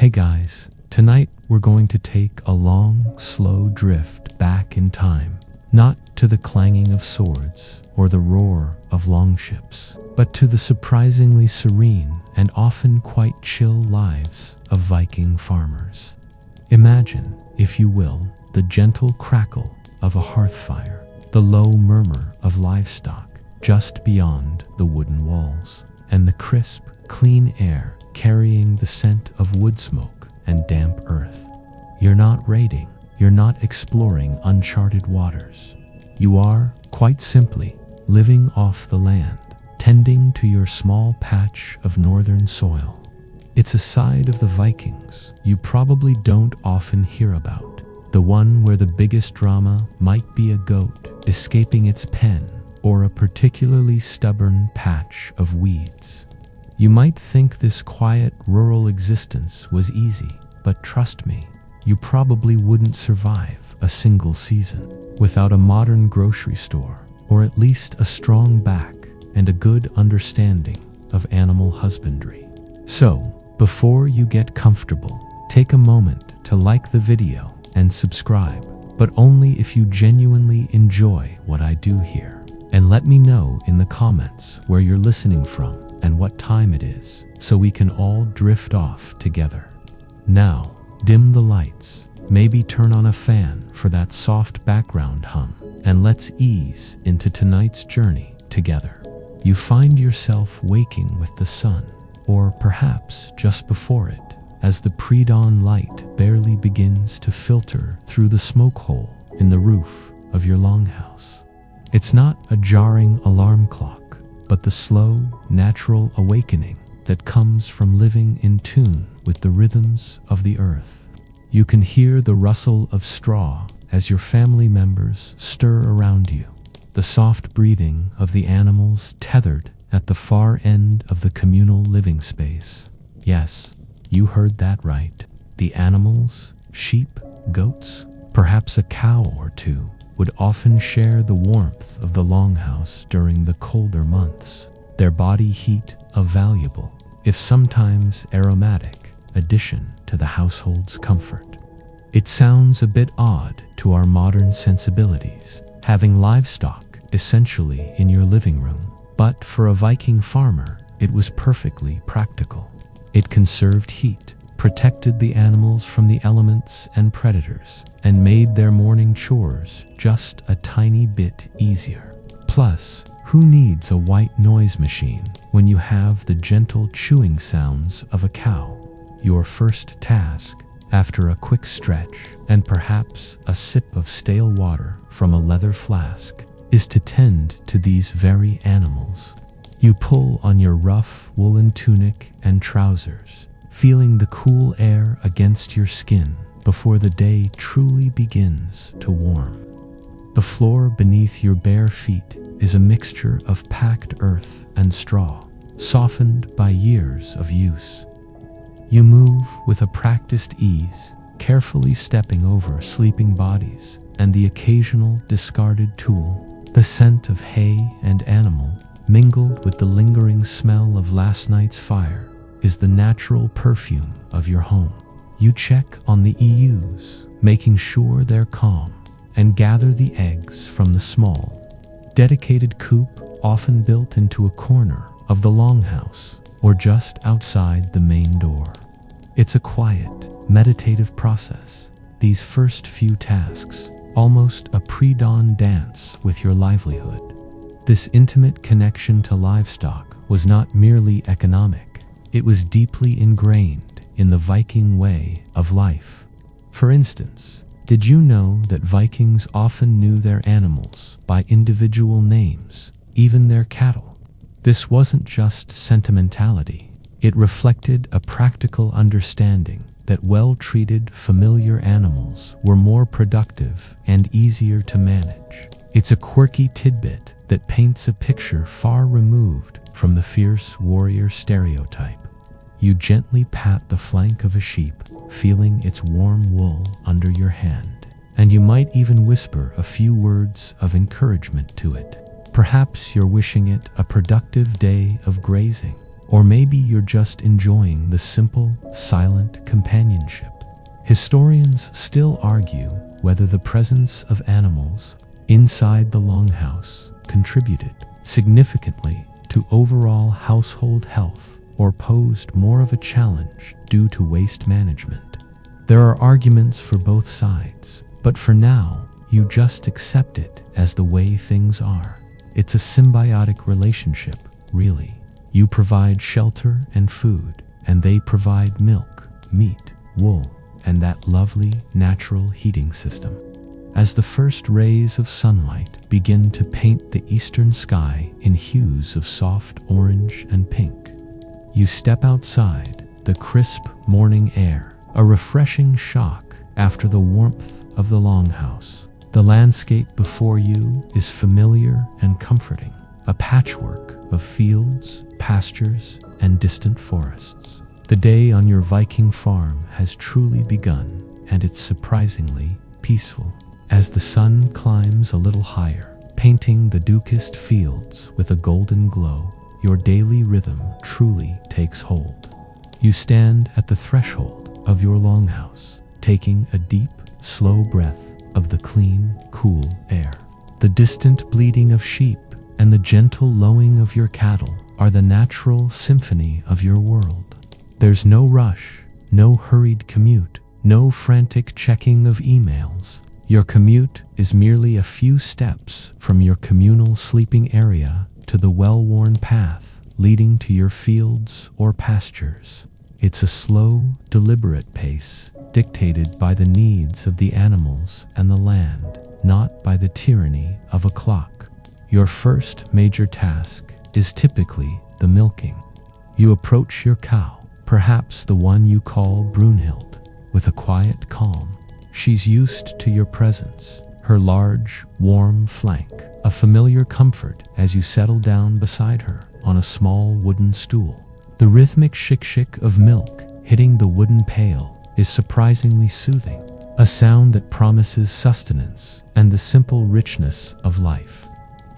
Hey guys, tonight we're going to take a long, slow drift back in time, not to the clanging of swords or the roar of longships, but to the surprisingly serene and often quite chill lives of Viking farmers. Imagine, if you will, the gentle crackle of a hearth fire, the low murmur of livestock just beyond the wooden walls, and the crisp, clean air carrying the scent of wood smoke and damp earth. You're not raiding, you're not exploring uncharted waters. You are, quite simply, living off the land, tending to your small patch of northern soil. It's a side of the Vikings you probably don't often hear about, the one where the biggest drama might be a goat escaping its pen or a particularly stubborn patch of weeds. You might think this quiet, rural existence was easy, but trust me, you probably wouldn't survive a single season without a modern grocery store, or at least a strong back and a good understanding of animal husbandry. So, before you get comfortable, take a moment to like the video and subscribe, but only if you genuinely enjoy what I do here. And let me know in the comments where you're listening from and what time it is, so we can all drift off together. Now, dim the lights, maybe turn on a fan for that soft background hum, and let's ease into tonight's journey together. You find yourself waking with the sun, or perhaps just before it, as the pre-dawn light barely begins to filter through the smoke hole in the roof of your longhouse. It's not a jarring alarm clock, but the slow, natural awakening that comes from living in tune with the rhythms of the earth. You can hear the rustle of straw as your family members stir around you, the soft breathing of the animals tethered at the far end of the communal living space. Yes, you heard that right. The animals, sheep, goats, perhaps a cow or two, would often share the warmth of the longhouse during the colder months, their body heat a valuable, if sometimes aromatic, addition to the household's comfort. It sounds a bit odd to our modern sensibilities, having livestock essentially in your living room, but for a Viking farmer, it was perfectly practical. It conserved heat, protected the animals from the elements and predators, and made their morning chores just a tiny bit easier. Plus, who needs a white noise machine when you have the gentle chewing sounds of a cow? Your first task, after a quick stretch and perhaps a sip of stale water from a leather flask, is to tend to these very animals. You pull on your rough woolen tunic and trousers, feeling the cool air against your skin before the day truly begins to warm. The floor beneath your bare feet is a mixture of packed earth and straw, softened by years of use. You move with a practiced ease, carefully stepping over sleeping bodies and the occasional discarded tool. The scent of hay and animal, mingled with the lingering smell of last night's fire, is the natural perfume of your home. You check on the EUs, making sure they're calm, and gather the eggs from the small, dedicated coop often built into a corner of the longhouse or just outside the main door. It's a quiet, meditative process, these first few tasks, almost a pre-dawn dance with your livelihood. This intimate connection to livestock was not merely economic, it was deeply ingrained in the Viking way of life. For instance, did you know that Vikings often knew their animals by individual names, even their cattle? This wasn't just sentimentality, it reflected a practical understanding that well-treated, familiar animals were more productive and easier to manage. It's a quirky tidbit that paints a picture far removed from the fierce warrior stereotype. You gently pat the flank of a sheep, feeling its warm wool under your hand, and you might even whisper a few words of encouragement to it. Perhaps you're wishing it a productive day of grazing. Or maybe you're just enjoying the simple, silent companionship. Historians still argue whether the presence of animals inside the longhouse contributed significantly to overall household health or posed more of a challenge due to waste management. There are arguments for both sides, but for now, you just accept it as the way things are. It's a symbiotic relationship, really. You provide shelter and food, and they provide milk, meat, wool, and that lovely natural heating system. As the first rays of sunlight begin to paint the eastern sky in hues of soft orange and pink, you step outside the crisp morning air, a refreshing shock after the warmth of the longhouse. The landscape before you is familiar and comforting, a patchwork of fields, pastures, and distant forests. The day on your Viking farm has truly begun, and it's surprisingly peaceful. As the sun climbs a little higher, painting the dukest fields with a golden glow, your daily rhythm truly takes hold. You stand at the threshold of your longhouse, taking a deep, slow breath of the clean, cool air. The distant bleating of sheep and the gentle lowing of your cattle are the natural symphony of your world. There's no rush, no hurried commute, no frantic checking of emails. Your commute is merely a few steps from your communal sleeping area to the well-worn path leading to your fields or pastures. It's a slow, deliberate pace, dictated by the needs of the animals and the land, not by the tyranny of a clock. Your first major task is typically the milking. You approach your cow, perhaps the one you call Brunhild, with a quiet calm. She's used to your presence, her large, warm flank, a familiar comfort as you settle down beside her on a small wooden stool. The rhythmic shik-shik of milk hitting the wooden pail is surprisingly soothing, a sound that promises sustenance and the simple richness of life.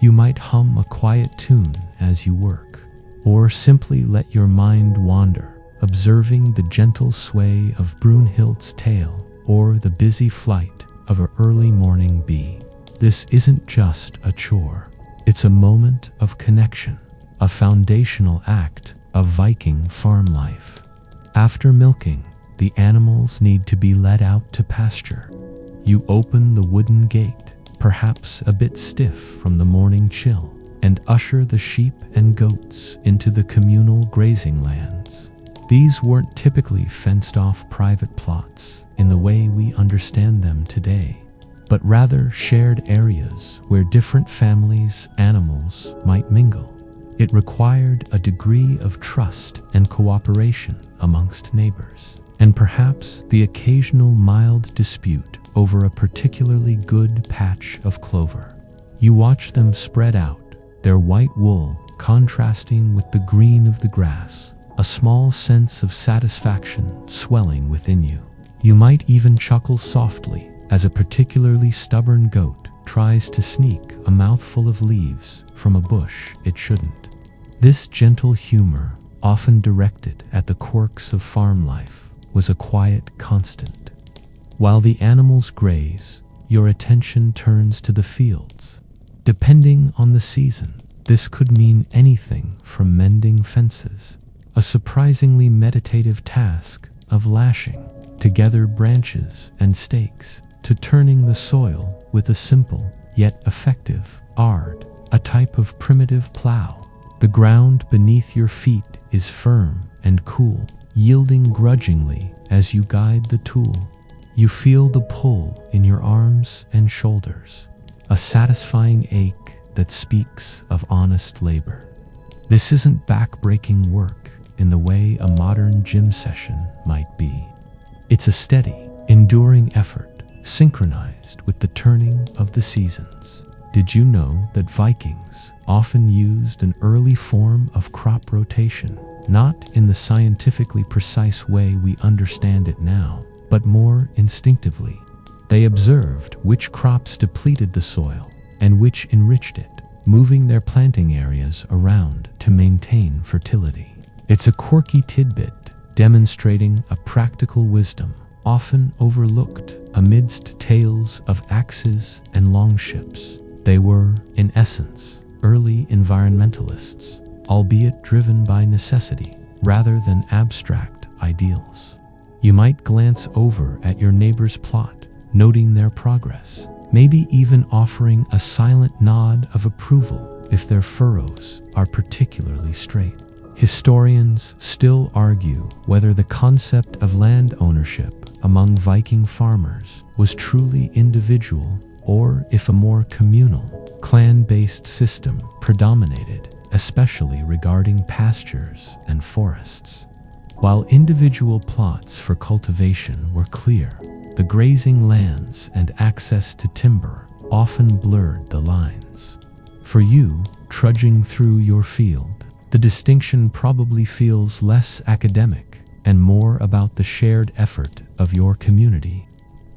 You might hum a quiet tune as you work, or simply let your mind wander, observing the gentle sway of Brunhild's tail or the busy flight of an early morning bee. This isn't just a chore. It's a moment of connection, a foundational act of Viking farm life. After milking, the animals need to be let out to pasture. You open the wooden gate, perhaps a bit stiff from the morning chill, and usher the sheep and goats into the communal grazing lands. These weren't typically fenced-off private plots in the way we understand them today, but rather shared areas where different families' animals might mingle. It required a degree of trust and cooperation amongst neighbors, and perhaps the occasional mild dispute over a particularly good patch of clover. You watch them spread out, their white wool contrasting with the green of the grass, a small sense of satisfaction swelling within you. You might even chuckle softly as a particularly stubborn goat tries to sneak a mouthful of leaves from a bush it shouldn't. This gentle humor, often directed at the quirks of farm life, was a quiet constant. While the animals graze, your attention turns to the fields. Depending on the season, this could mean anything from mending fences, a surprisingly meditative task of lashing together branches and stakes, to turning the soil with a simple yet effective ard, a type of primitive plow. The ground beneath your feet is firm and cool, yielding grudgingly as you guide the tool. You feel the pull in your arms and shoulders, a satisfying ache that speaks of honest labor. This isn't back-breaking work in the way a modern gym session might be. It's a steady, enduring effort, synchronized with the turning of the seasons. Did you know that Vikings often used an early form of crop rotation, not in the scientifically precise way we understand it now, but more instinctively? They observed which crops depleted the soil and which enriched it, moving their planting areas around to maintain fertility. It's a quirky tidbit demonstrating a practical wisdom often overlooked amidst tales of axes and longships. They were, in essence, early environmentalists, albeit driven by necessity rather than abstract ideals. You might glance over at your neighbor's plot, noting their progress, maybe even offering a silent nod of approval if their furrows are particularly straight. Historians still argue whether the concept of land ownership among Viking farmers was truly individual or if a more communal, clan-based system predominated, especially regarding pastures and forests. While individual plots for cultivation were clear, the grazing lands and access to timber often blurred the lines. For you, trudging through your field, the distinction probably feels less academic and more about the shared effort of your community.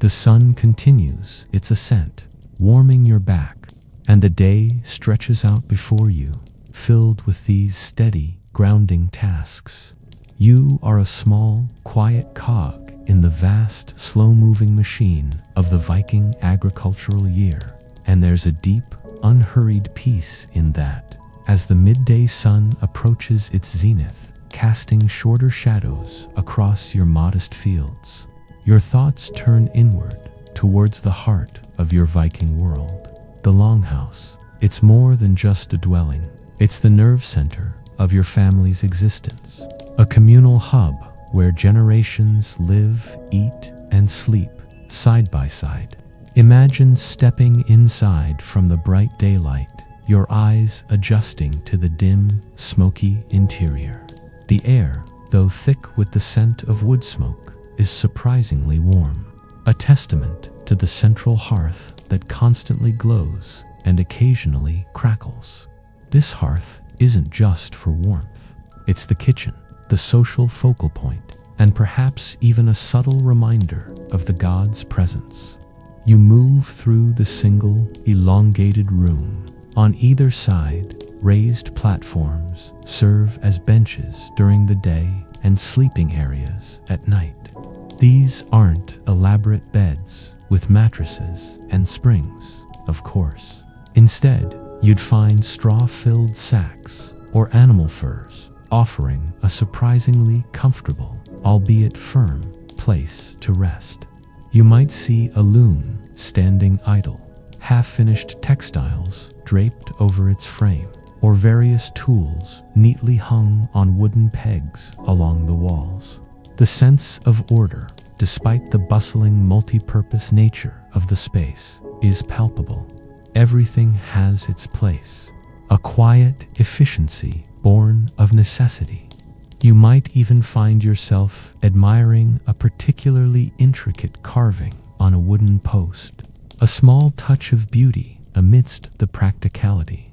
The sun continues its ascent, warming your back, and the day stretches out before you, filled with these steady, grounding tasks. You are a small, quiet cog in the vast, slow-moving machine of the Viking agricultural year, and there's a deep, unhurried peace in that. As the midday sun approaches its zenith, casting shorter shadows across your modest fields, your thoughts turn inward towards the heart of your Viking world. The longhouse. It's more than just a dwelling. It's the nerve center of your family's existence. A communal hub where generations live, eat, and sleep side by side. Imagine stepping inside from the bright daylight, your eyes adjusting to the dim, smoky interior. The air, though thick with the scent of wood smoke, is surprisingly warm, a testament to the central hearth that constantly glows and occasionally crackles. This hearth isn't just for warmth. It's the kitchen, the social focal point, and perhaps even a subtle reminder of the god's presence. You move through the single, elongated room. On either side, raised platforms serve as benches during the day and sleeping areas at night. These aren't elaborate beds with mattresses and springs, of course. Instead, you'd find straw-filled sacks or animal furs, offering a surprisingly comfortable, albeit firm, place to rest. You might see a loom standing idle, half-finished textiles draped over its frame, or various tools neatly hung on wooden pegs along the walls. The sense of order, despite the bustling multi-purpose nature of the space, is palpable. Everything has its place, a quiet efficiency born of necessity. You might even find yourself admiring a particularly intricate carving on a wooden post, a small touch of beauty amidst the practicality.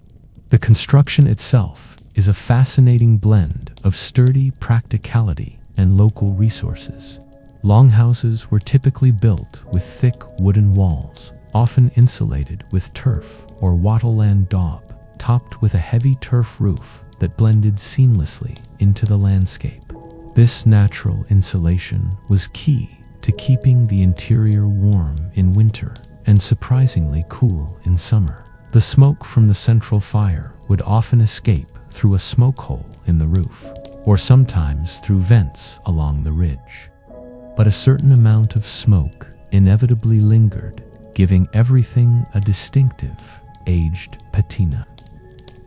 The construction itself is a fascinating blend of sturdy practicality and local resources. Longhouses were typically built with thick wooden walls, often insulated with turf or wattleland daub, topped with a heavy turf roof that blended seamlessly into the landscape. This natural insulation was key to keeping the interior warm in winter and surprisingly cool in summer. The smoke from the central fire would often escape through a smoke hole in the roof, or sometimes through vents along the ridge. But a certain amount of smoke inevitably lingered, giving everything a distinctive, aged patina.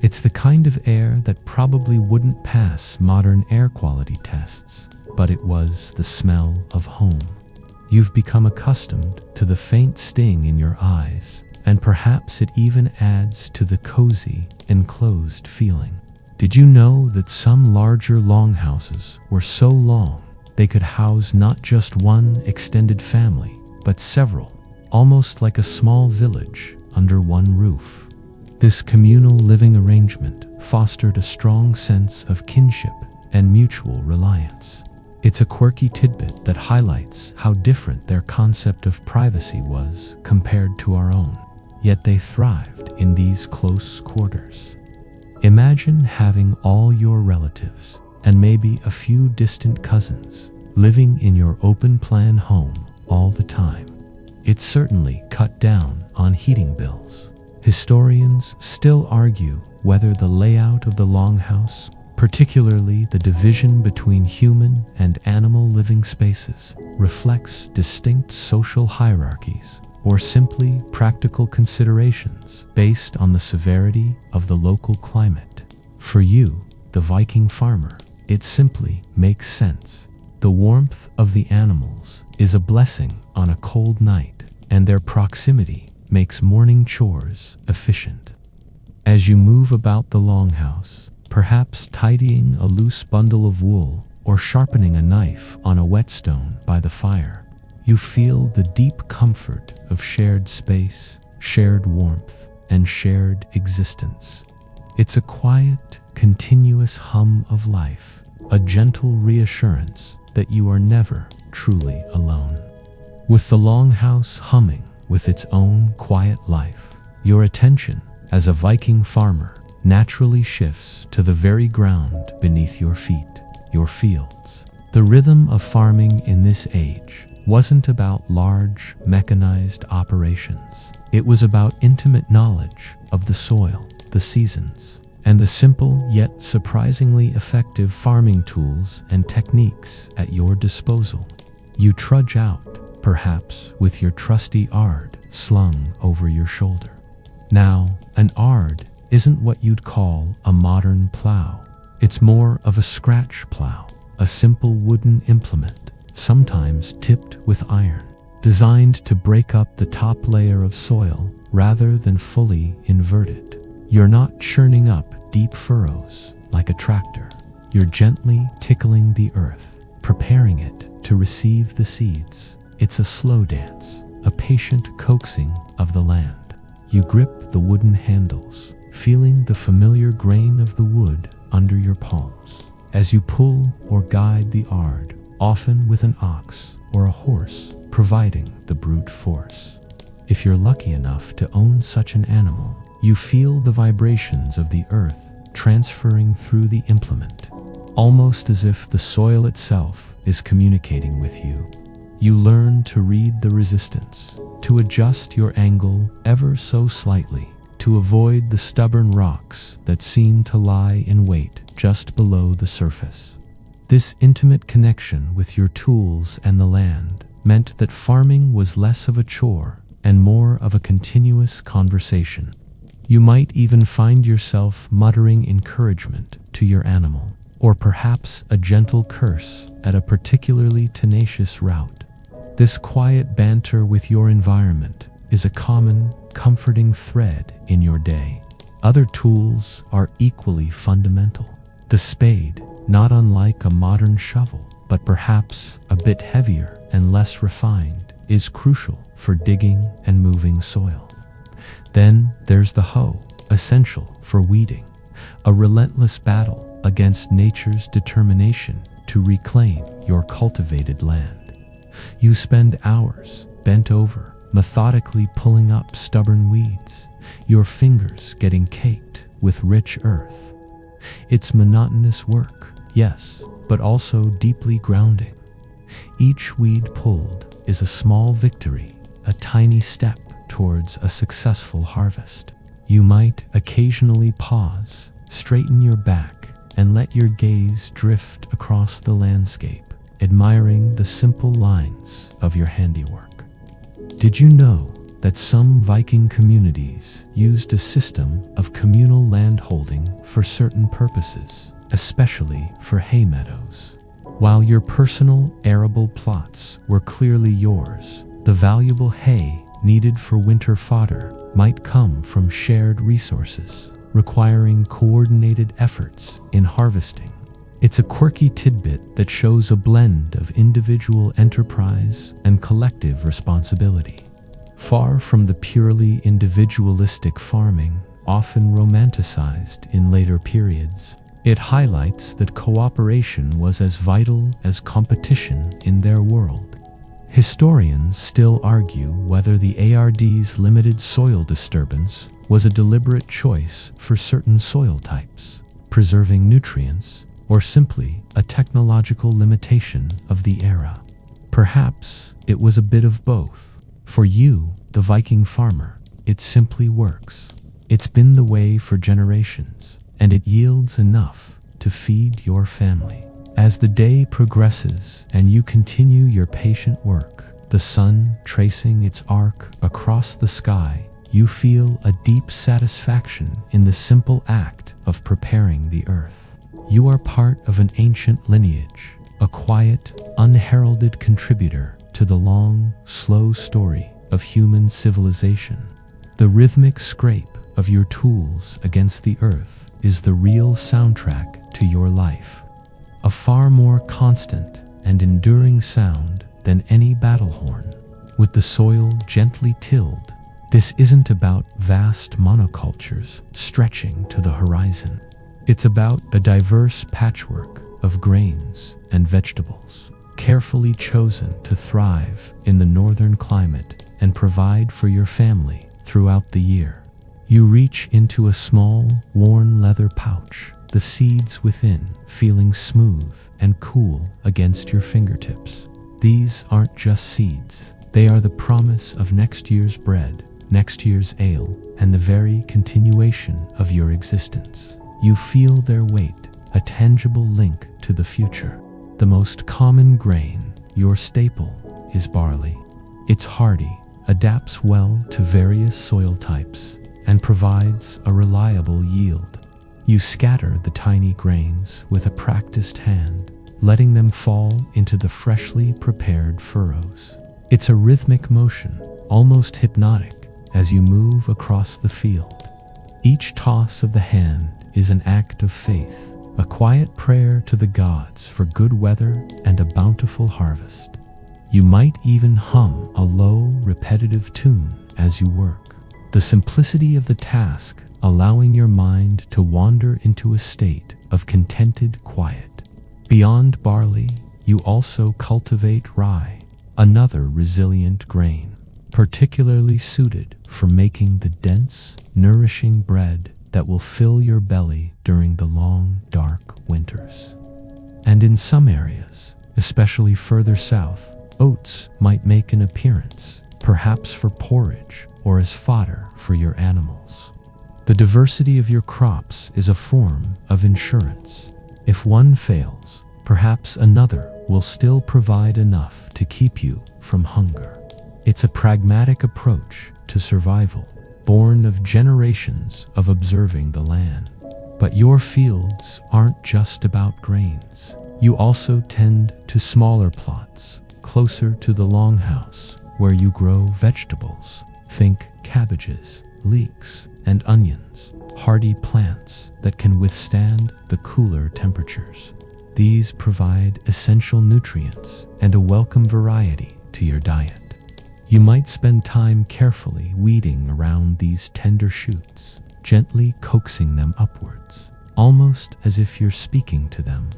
It's the kind of air that probably wouldn't pass modern air quality tests, but it was the smell of home. You've become accustomed to the faint sting in your eyes, and perhaps it even adds to the cozy, enclosed feeling. Did you know that some larger longhouses were so long they could house not just one extended family, but several, almost like a small village under one roof? This communal living arrangement fostered a strong sense of kinship and mutual reliance. It's a quirky tidbit that highlights how different their concept of privacy was compared to our own, yet they thrived in these close quarters. Imagine having all your relatives, and maybe a few distant cousins living in your open-plan home all the time. It certainly cut down on heating bills. Historians still argue whether the layout of the longhouse, particularly the division between human and animal living spaces, reflects distinct social hierarchies or simply practical considerations based on the severity of the local climate. For you, the Viking farmer, it simply makes sense. The warmth of the animals is a blessing on a cold night, and their proximity makes morning chores efficient. As you move about the longhouse, perhaps tidying a loose bundle of wool or sharpening a knife on a whetstone by the fire, you feel the deep comfort of shared space, shared warmth, and shared existence. It's a quiet, continuous hum of life, a gentle reassurance that you are never truly alone. With the longhouse humming with its own quiet life, your attention as a Viking farmer naturally shifts to the very ground beneath your feet, your fields. The rhythm of farming in this age wasn't about large, mechanized operations. It was about intimate knowledge of the soil, the seasons, and the simple yet surprisingly effective farming tools and techniques at your disposal. You trudge out, perhaps with your trusty ard slung over your shoulder. Now, an ard isn't what you'd call a modern plow. It's more of a scratch plow, a simple wooden implement, sometimes tipped with iron, designed to break up the top layer of soil rather than fully invert it. You're not churning up deep furrows like a tractor. You're gently tickling the earth, preparing it to receive the seeds. It's a slow dance, a patient coaxing of the land. You grip the wooden handles, feeling the familiar grain of the wood under your palms. As you pull or guide the ard, often with an ox or a horse providing the brute force. If you're lucky enough to own such an animal, you feel the vibrations of the earth transferring through the implement, almost as if the soil itself is communicating with you. You learn to read the resistance, to adjust your angle ever so slightly, to avoid the stubborn rocks that seem to lie in wait just below the surface. This intimate connection with your tools and the land meant that farming was less of a chore and more of a continuous conversation. You might even find yourself muttering encouragement to your animal, or perhaps a gentle curse at a particularly tenacious route. This quiet banter with your environment is a common, comforting thread in your day. Other tools are equally fundamental. The spade, not unlike a modern shovel, but perhaps a bit heavier and less refined, is crucial for digging and moving soil. Then there's the hoe, essential for weeding, a relentless battle against nature's determination to reclaim your cultivated land. You spend hours bent over, methodically pulling up stubborn weeds, your fingers getting caked with rich earth. It's monotonous work, yes, but also deeply grounding. Each weed pulled is a small victory, a tiny step towards a successful harvest. You might occasionally pause, straighten your back, and let your gaze drift across the landscape, admiring the simple lines of your handiwork. Did you know that some Viking communities used a system of communal landholding for certain purposes, especially for hay meadows? While your personal arable plots were clearly yours, the valuable hay needed for winter fodder might come from shared resources, requiring coordinated efforts in harvesting. It's a quirky tidbit that shows a blend of individual enterprise and collective responsibility. Far from the purely individualistic farming, often romanticized in later periods, it highlights that cooperation was as vital as competition in their world. Historians still argue whether the ARD's limited soil disturbance was a deliberate choice for certain soil types, preserving nutrients, or simply a technological limitation of the era. Perhaps it was a bit of both. For you, the Viking farmer, it simply works. It's been the way for generations, and it yields enough to feed your family. As the day progresses and you continue your patient work, the sun tracing its arc across the sky, you feel a deep satisfaction in the simple act of preparing the earth. You are part of an ancient lineage, a quiet, unheralded contributor to the long, slow story of human civilization. The rhythmic scrape of your tools against the earth is the real soundtrack to your life. A far more constant and enduring sound than any battle horn. With the soil gently tilled, this isn't about vast monocultures stretching to the horizon. It's about a diverse patchwork of grains and vegetables, carefully chosen to thrive in the northern climate and provide for your family throughout the year. You reach into a small, worn leather pouch, the seeds within feeling smooth and cool against your fingertips. These aren't just seeds. They are the promise of next year's bread, next year's ale, and the very continuation of your existence. You feel their weight, a tangible link to the future. The most common grain, your staple, is barley. It's hardy, adapts well to various soil types, and provides a reliable yield. You scatter the tiny grains with a practiced hand, letting them fall into the freshly prepared furrows. It's a rhythmic motion, almost hypnotic, as you move across the field. Each toss of the hand is an act of faith, a quiet prayer to the gods for good weather and a bountiful harvest. You might even hum a low, repetitive tune as you work. The simplicity of the task allowing your mind to wander into a state of contented quiet. Beyond barley, you also cultivate rye, another resilient grain, particularly suited for making the dense, nourishing bread that will fill your belly during the long, dark winters. And in some areas, especially further south, oats might make an appearance, perhaps for porridge or as fodder for your animals. The diversity of your crops is a form of insurance. If one fails, perhaps another will still provide enough to keep you from hunger. It's a pragmatic approach to survival, born of generations of observing the land. But your fields aren't just about grains. You also tend to smaller plots, closer to the longhouse, where you grow vegetables. Think cabbages, leeks, and onions, hardy plants that can withstand the cooler temperatures. These provide essential nutrients and a welcome variety to your diet. You might spend time carefully weeding around these tender shoots, gently coaxing them upwards, almost as if you're speaking to them.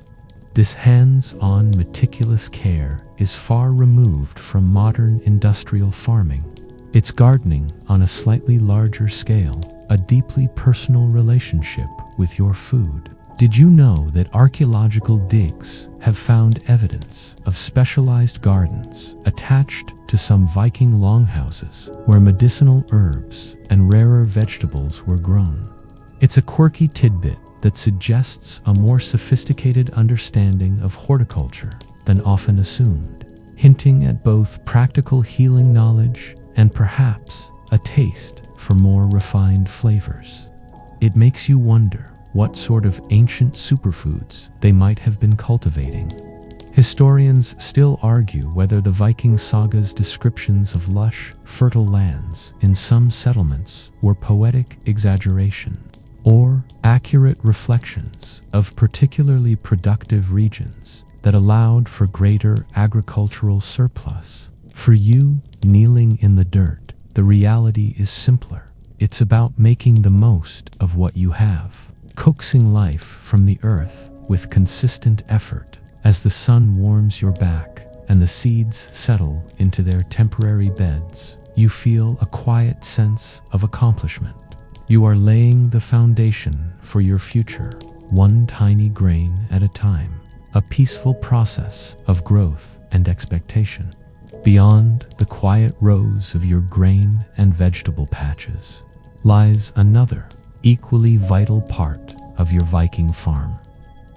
This hands-on, meticulous care is far removed from modern industrial farming. It's gardening on a slightly larger scale, a deeply personal relationship with your food. Did you know that archaeological digs have found evidence of specialized gardens attached to some Viking longhouses where medicinal herbs and rarer vegetables were grown? It's a quirky tidbit that suggests a more sophisticated understanding of horticulture than often assumed, hinting at both practical healing knowledge and perhaps a taste for more refined flavors. It makes you wonder what sort of ancient superfoods they might have been cultivating. Historians still argue whether the Viking saga's descriptions of lush, fertile lands in some settlements were poetic exaggeration or accurate reflections of particularly productive regions that allowed for greater agricultural surplus. For you, kneeling in the dirt, the reality is simpler. It's about making the most of what you have, coaxing life from the earth with consistent effort. As the sun warms your back and the seeds settle into their temporary beds, you feel a quiet sense of accomplishment. You are laying the foundation for your future, one tiny grain at a time, a peaceful process of growth and expectation. Beyond the quiet rows of your grain and vegetable patches lies another, equally vital part of your Viking farm: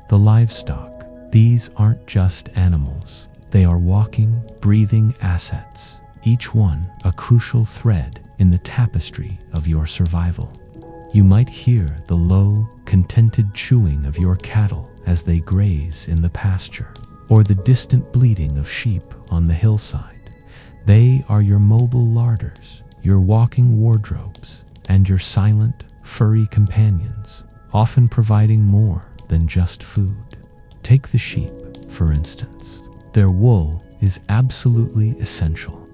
the livestock. These aren't just animals. They are walking, breathing assets, each one a crucial thread in the tapestry of your survival. You might hear the low, contented chewing of your cattle as they graze in the pasture, or the distant bleating of sheep on the hillside. They are your mobile larders, your walking wardrobes, and your silent, furry companions, often providing more than just food. Take the sheep, for instance. Their wool is absolutely essential.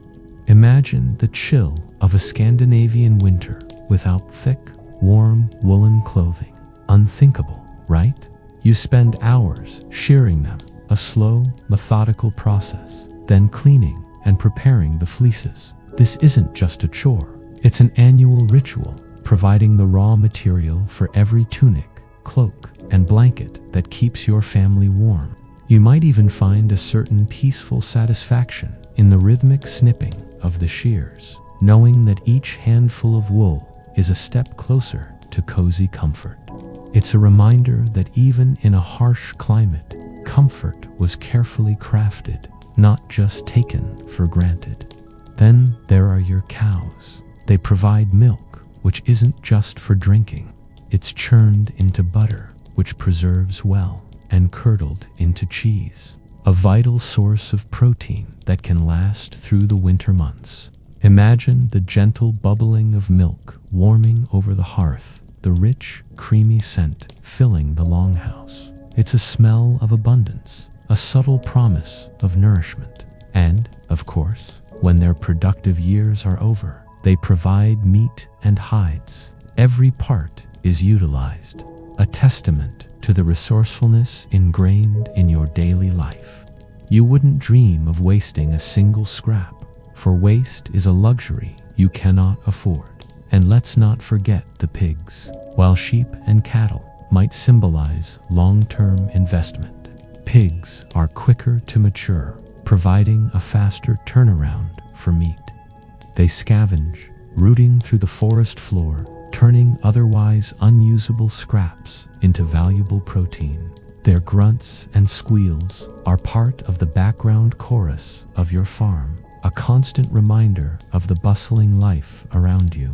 Imagine the chill of a Scandinavian winter without thick, warm woolen clothing. Unthinkable, right? You spend hours shearing them, a slow, methodical process, then cleaning and preparing the fleeces. This isn't just a chore. It's an annual ritual, providing the raw material for every tunic, cloak, and blanket that keeps your family warm. You might even find a certain peaceful satisfaction in the rhythmic snipping of the shears, knowing that each handful of wool is a step closer to cozy comfort. It's a reminder that even in a harsh climate, comfort was carefully crafted, not just taken for granted. Then there are your cows. They provide milk, which isn't just for drinking. It's churned into butter, which preserves well, and curdled into cheese, a vital source of protein that can last through the winter months. Imagine the gentle bubbling of milk warming over the hearth, the rich, creamy scent filling the longhouse. It's a smell of abundance, a subtle promise of nourishment. And, of course, when their productive years are over, they provide meat and hides. Every part is utilized, a testament to the resourcefulness ingrained in your daily life. You wouldn't dream of wasting a single scrap, for waste is a luxury you cannot afford. And let's not forget the pigs. While sheep and cattle might symbolize long-term investment, pigs are quicker to mature, providing a faster turnaround for meat. They scavenge, rooting through the forest floor, turning otherwise unusable scraps into valuable protein. Their grunts and squeals are part of the background chorus of your farm, a constant reminder of the bustling life around you.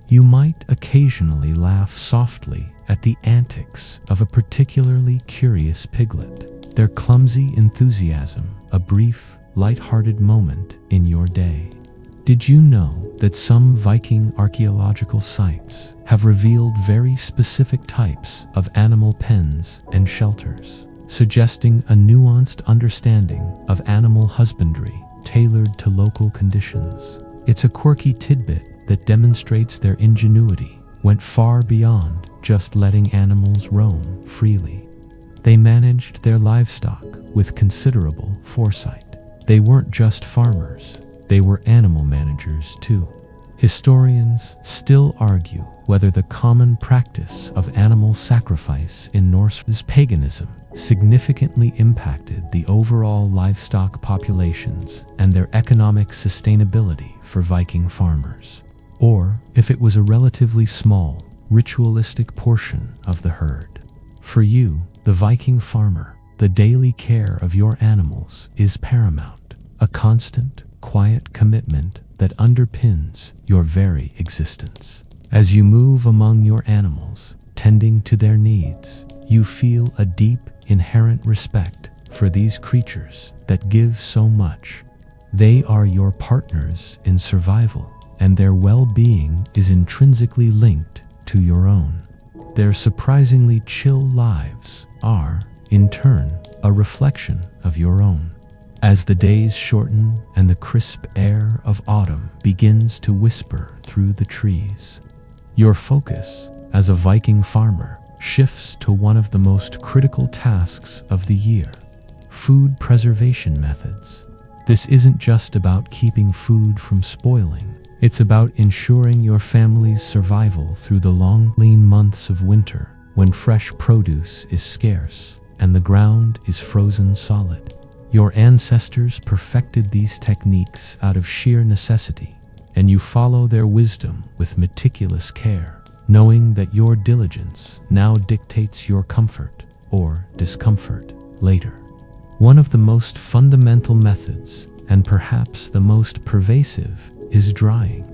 You might occasionally laugh softly at the antics of a particularly curious piglet, their clumsy enthusiasm, a brief, light-hearted moment in your day. Did you know that some Viking archaeological sites have revealed very specific types of animal pens and shelters, suggesting a nuanced understanding of animal husbandry tailored to local conditions? It's a quirky tidbit that demonstrates their ingenuity went far beyond just letting animals roam freely. They managed their livestock with considerable foresight. They weren't just farmers, they were animal managers too. Historians still argue whether the common practice of animal sacrifice in Norse paganism significantly impacted the overall livestock populations and their economic sustainability for Viking farmers, or if it was a relatively small, ritualistic portion of the herd. For you, the Viking farmer, the daily care of your animals is paramount, a constant, quiet commitment that underpins your very existence. As you move among your animals, tending to their needs, you feel a deep, inherent respect for these creatures that give so much. They are your partners in survival, and their well-being is intrinsically linked to your own. Their surprisingly chill lives are, in turn, a reflection of your own. As the days shorten and the crisp air of autumn begins to whisper through the trees, your focus as a Viking farmer shifts to one of the most critical tasks of the year: food preservation methods. This isn't just about keeping food from spoiling. It's about ensuring your family's survival through the long, lean months of winter, when fresh produce is scarce and the ground is frozen solid. Your ancestors perfected these techniques out of sheer necessity, and you follow their wisdom with meticulous care, knowing that your diligence now dictates your comfort or discomfort later. One of the most fundamental methods, and perhaps the most pervasive, is drying.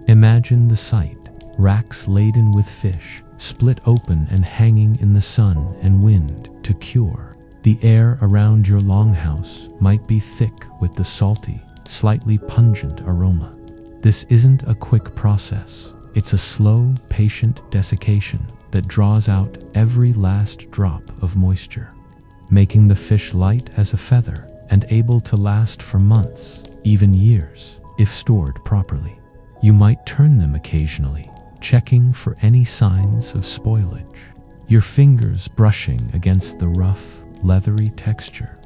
Imagine the sight: racks laden with fish, split open and hanging in the sun and wind to cure. The air around your longhouse might be thick with the salty, slightly pungent aroma. This isn't a quick process. It's a slow, patient desiccation that draws out every last drop of moisture, making the fish light as a feather and able to last for months, even years, if stored properly. You might turn them occasionally, checking for any signs of spoilage, your fingers brushing against the rough, leathery texture.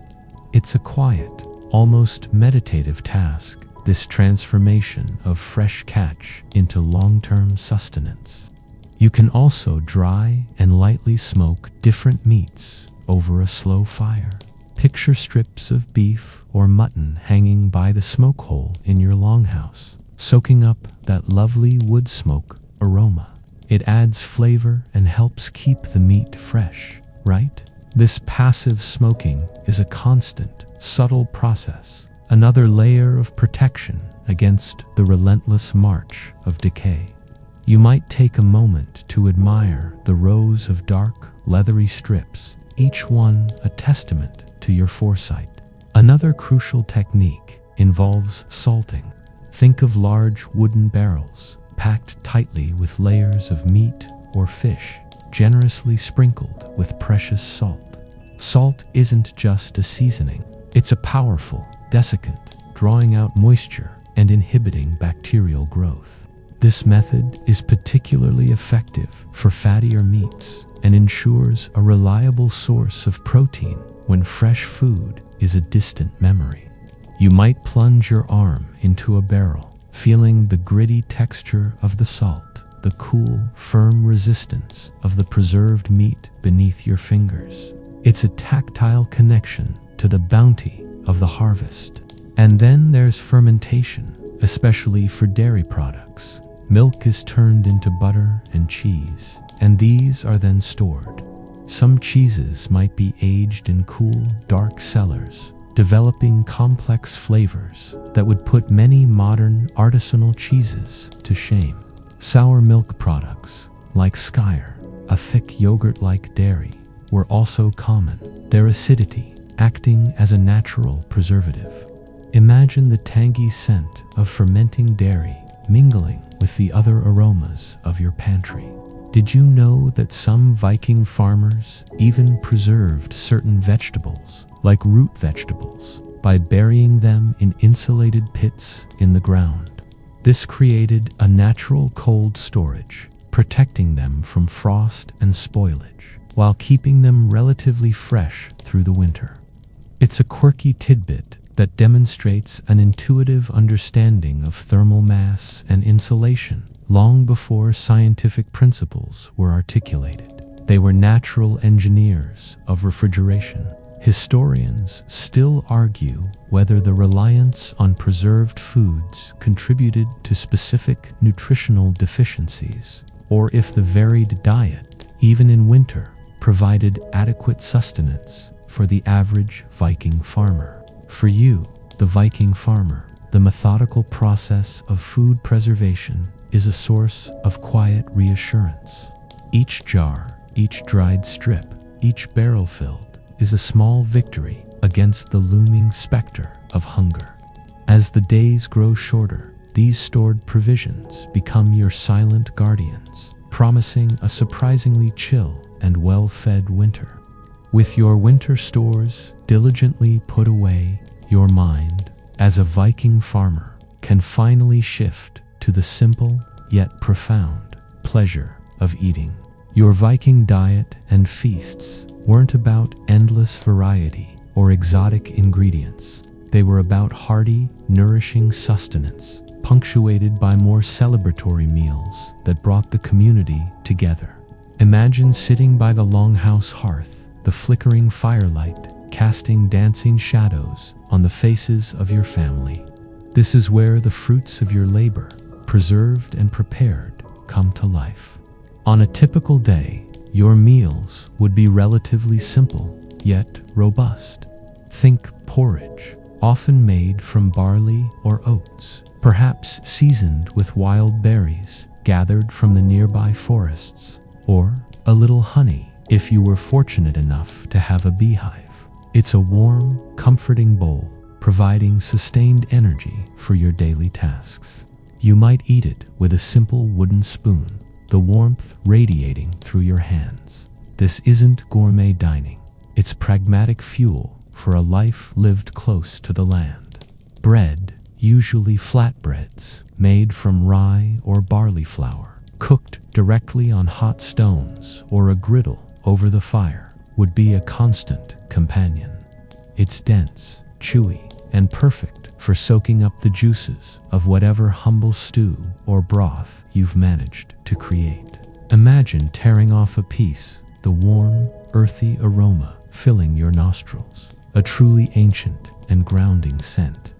It's a quiet, almost meditative task, this transformation of fresh catch into long-term sustenance. You can also dry and lightly smoke different meats over a slow fire. Picture strips of beef or mutton hanging by the smoke hole in your longhouse, soaking up that lovely wood smoke aroma. It adds flavor and helps keep the meat fresh, right? This passive smoking is a constant, subtle process, another layer of protection against the relentless march of decay. You might take a moment to admire the rows of dark, leathery strips, each one a testament to your foresight. Another crucial technique involves salting. Think of large wooden barrels, packed tightly with layers of meat or fish, generously sprinkled with precious salt. Salt isn't just a seasoning, it's a powerful desiccant, drawing out moisture and inhibiting bacterial growth. This method is particularly effective for fattier meats and ensures a reliable source of protein when fresh food is a distant memory. You might plunge your arm into a barrel, feeling the gritty texture of the salt, the cool, firm resistance of the preserved meat beneath your fingers. It's a tactile connection to the bounty of the harvest. And then there's fermentation, especially for dairy products. Milk is turned into butter and cheese, and these are then stored. Some cheeses might be aged in cool, dark cellars, developing complex flavors that would put many modern artisanal cheeses to shame. Sour milk products, like skyr, a thick yogurt-like dairy, were also common, their acidity acting as a natural preservative. Imagine the tangy scent of fermenting dairy mingling with the other aromas of your pantry. Did you know that some Viking farmers even preserved certain vegetables, like root vegetables, by burying them in insulated pits in the ground? This created a natural cold storage, protecting them from frost and spoilage, while keeping them relatively fresh through the winter. It's a quirky tidbit that demonstrates an intuitive understanding of thermal mass and insulation long before scientific principles were articulated. They were natural engineers of refrigeration. Historians still argue whether the reliance on preserved foods contributed to specific nutritional deficiencies, or if the varied diet, even in winter, provided adequate sustenance for the average Viking farmer. For you, the Viking farmer, the methodical process of food preservation is a source of quiet reassurance. Each jar, each dried strip, each barrel filled is a small victory against the looming specter of hunger. As the days grow shorter, these stored provisions become your silent guardians, promising a surprisingly chill and well-fed winter. With your winter stores diligently put away, your mind, as a Viking farmer, can finally shift to the simple yet profound pleasure of eating. Your Viking diet and feasts weren't about endless variety or exotic ingredients. They were about hearty, nourishing sustenance, punctuated by more celebratory meals that brought the community together. Imagine sitting by the longhouse hearth, the flickering firelight casting dancing shadows on the faces of your family. This is where the fruits of your labor, preserved and prepared, come to life. On a typical day, your meals would be relatively simple, yet robust. Think porridge, often made from barley or oats, perhaps seasoned with wild berries gathered from the nearby forests, or a little honey if you were fortunate enough to have a beehive. It's a warm, comforting bowl, providing sustained energy for your daily tasks. You might eat it with a simple wooden spoon, the warmth radiating through your hands. This isn't gourmet dining. It's pragmatic fuel for a life lived close to the land. Bread, usually flatbreads, made from rye or barley flour, cooked directly on hot stones or a griddle over the fire, would be a constant companion. It's dense, chewy, and perfect for soaking up the juices of whatever humble stew or broth you've managed to create. Imagine tearing off a piece, the warm, earthy aroma filling your nostrils, a truly ancient and grounding scent.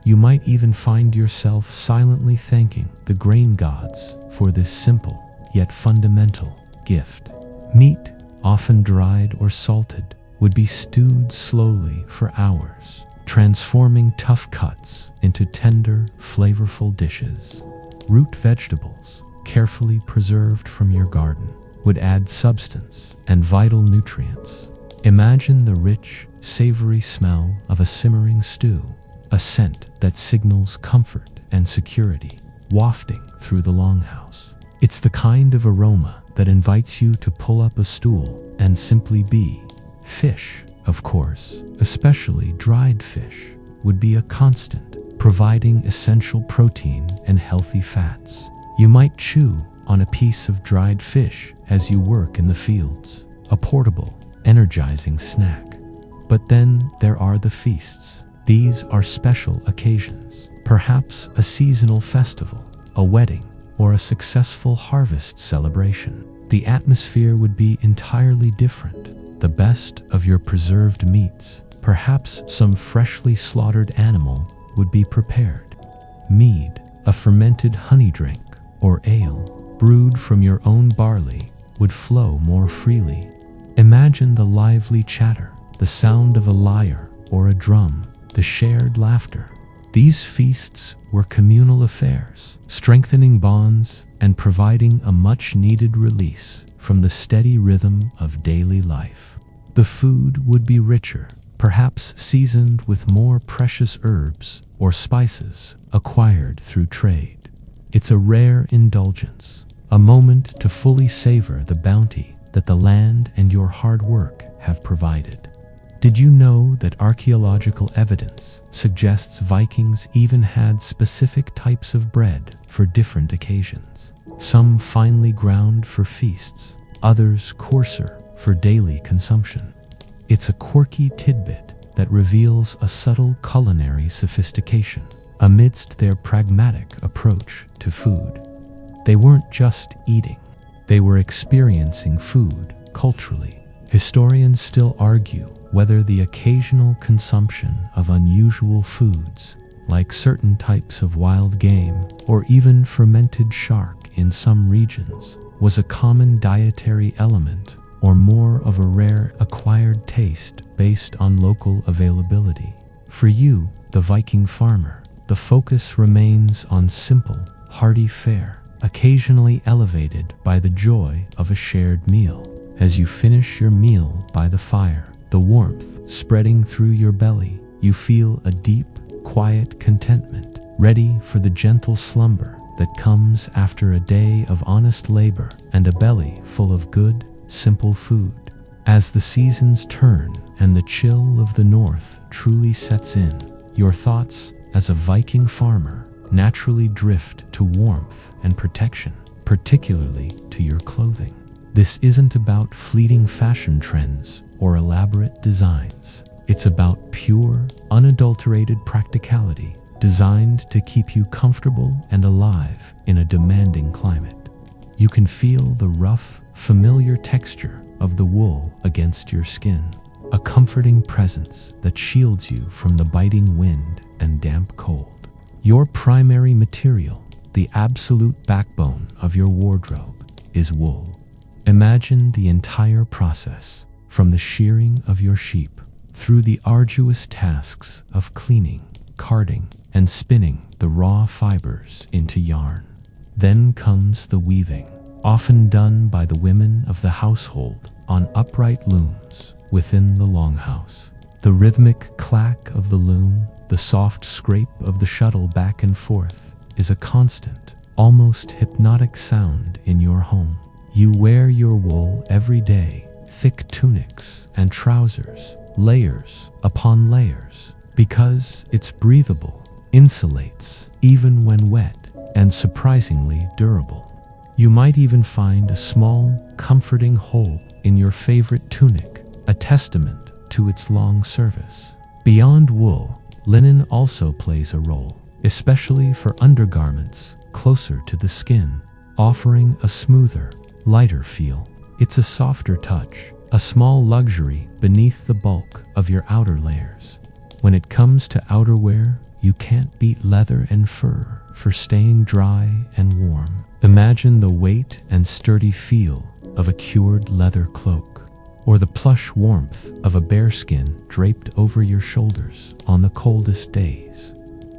You might even find yourself silently thanking the grain gods for this simple yet fundamental gift. Meat, often dried or salted, would be stewed slowly for hours, transforming tough cuts into tender, flavorful dishes. Root vegetables, carefully preserved from your garden, would add substance and vital nutrients. Imagine the rich, savory smell of a simmering stew, a scent that signals comfort and security, wafting through the longhouse. It's the kind of aroma that invites you to pull up a stool and simply be. Fish, of course, especially dried fish, would be a constant, providing essential protein and healthy fats. You might chew on a piece of dried fish as you work in the fields, a portable, energizing snack. But then there are the feasts. These are special occasions, perhaps a seasonal festival, a wedding, or a successful harvest celebration. The atmosphere would be entirely different. The best of your preserved meats, perhaps some freshly slaughtered animal, would be prepared. Mead, a fermented honey drink, or ale, brewed from your own barley, would flow more freely. Imagine the lively chatter, the sound of a lyre or a drum, the shared laughter. These feasts were communal affairs, strengthening bonds and providing a much-needed release from the steady rhythm of daily life. The food would be richer, perhaps seasoned with more precious herbs or spices acquired through trade. It's a rare indulgence, a moment to fully savor the bounty that the land and your hard work have provided. Did you know that archaeological evidence suggests Vikings even had specific types of bread for different occasions? Some finely ground for feasts, others coarser for daily consumption. It's a quirky tidbit that reveals a subtle culinary sophistication amidst their pragmatic approach to food. They weren't just eating, they were experiencing food culturally. Historians still argue whether the occasional consumption of unusual foods, like certain types of wild game or even fermented shark in some regions, was a common dietary element or more of a rare acquired taste based on local availability. For you, the Viking farmer, the focus remains on simple, hearty fare, occasionally elevated by the joy of a shared meal. As you finish your meal by the fire, the warmth spreading through your belly, you feel a deep, quiet contentment, ready for the gentle slumber that comes after a day of honest labor and a belly full of good, simple food. As the seasons turn and the chill of the north truly sets in, your thoughts as a Viking farmer naturally drift to warmth and protection, particularly to your clothing. This isn't about fleeting fashion trends or elaborate designs. It's about pure, unadulterated practicality, designed to keep you comfortable and alive in a demanding climate. You can feel the rough, familiar texture of the wool against your skin, a comforting presence that shields you from the biting wind and damp cold. Your primary material, the absolute backbone of your wardrobe, is wool. Imagine the entire process, from the shearing of your sheep through the arduous tasks of cleaning, carding, and spinning the raw fibers into yarn. Then comes the weaving, often done by the women of the household on upright looms within the longhouse. The rhythmic clack of the loom, the soft scrape of the shuttle back and forth, is a constant, almost hypnotic sound in your home. You wear your wool every day, thick tunics and trousers, layers upon layers, because it's breathable, insulates even when wet, and surprisingly durable. You might even find a small, comforting hole in your favorite tunic, a testament to its long service. Beyond wool, linen also plays a role, especially for undergarments closer to the skin, offering a smoother, lighter feel. It's a softer touch, a small luxury beneath the bulk of your outer layers. When it comes to outerwear, you can't beat leather and fur for staying dry and warm. Imagine the weight and sturdy feel of a cured leather cloak, or the plush warmth of a bearskin draped over your shoulders on the coldest days.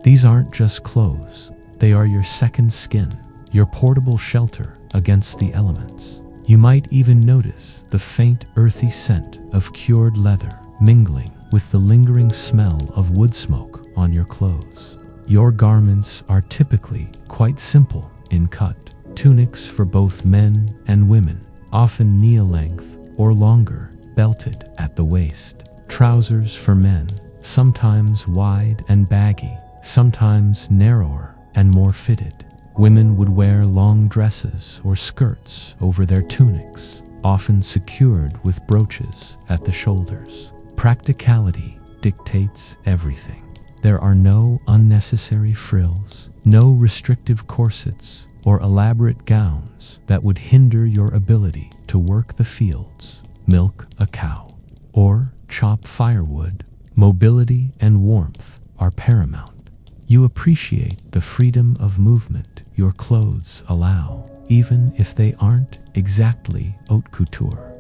These aren't just clothes, they are your second skin, your portable shelter against the elements. You might even notice the faint earthy scent of cured leather mingling with the lingering smell of wood smoke on your clothes. Your garments are typically quite simple in cut. Tunics for both men and women, often knee-length or longer, belted at the waist. Trousers for men, sometimes wide and baggy, sometimes narrower and more fitted. Women would wear long dresses or skirts over their tunics, often secured with brooches at the shoulders. Practicality dictates everything. There are no unnecessary frills, no restrictive corsets, or elaborate gowns that would hinder your ability to work the fields, milk a cow, or chop firewood. Mobility and warmth are paramount. You appreciate the freedom of movement your clothes allow, even if they aren't exactly haute couture.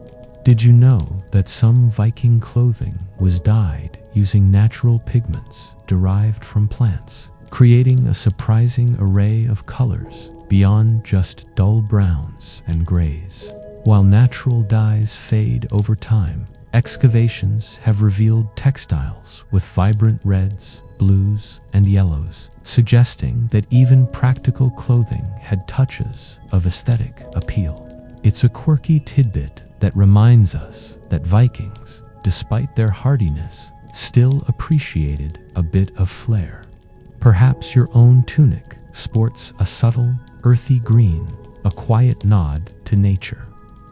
Did you know that some Viking clothing was dyed using natural pigments derived from plants, creating a surprising array of colors beyond just dull browns and grays? While natural dyes fade over time, excavations have revealed textiles with vibrant reds, blues, and yellows, suggesting that even practical clothing had touches of aesthetic appeal. It's a quirky tidbit that reminds us that Vikings, despite their hardiness, still appreciated a bit of flair. Perhaps your own tunic sports a subtle, earthy green, a quiet nod to nature.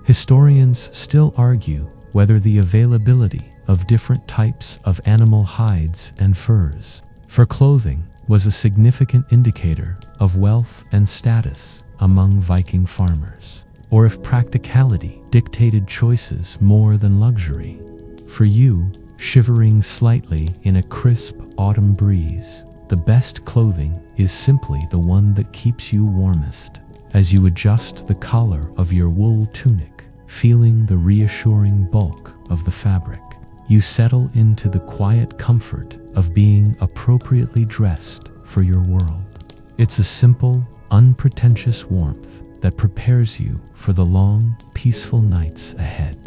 Historians still argue whether the availability of different types of animal hides and furs for clothing was a significant indicator of wealth and status among Viking farmers, or if practicality dictated choices more than luxury. For you, shivering slightly in a crisp autumn breeze, the best clothing is simply the one that keeps you warmest. As you adjust the collar of your wool tunic, feeling the reassuring bulk of the fabric, you settle into the quiet comfort of being appropriately dressed for your world. It's a simple, unpretentious warmth that prepares you for the long, peaceful nights ahead.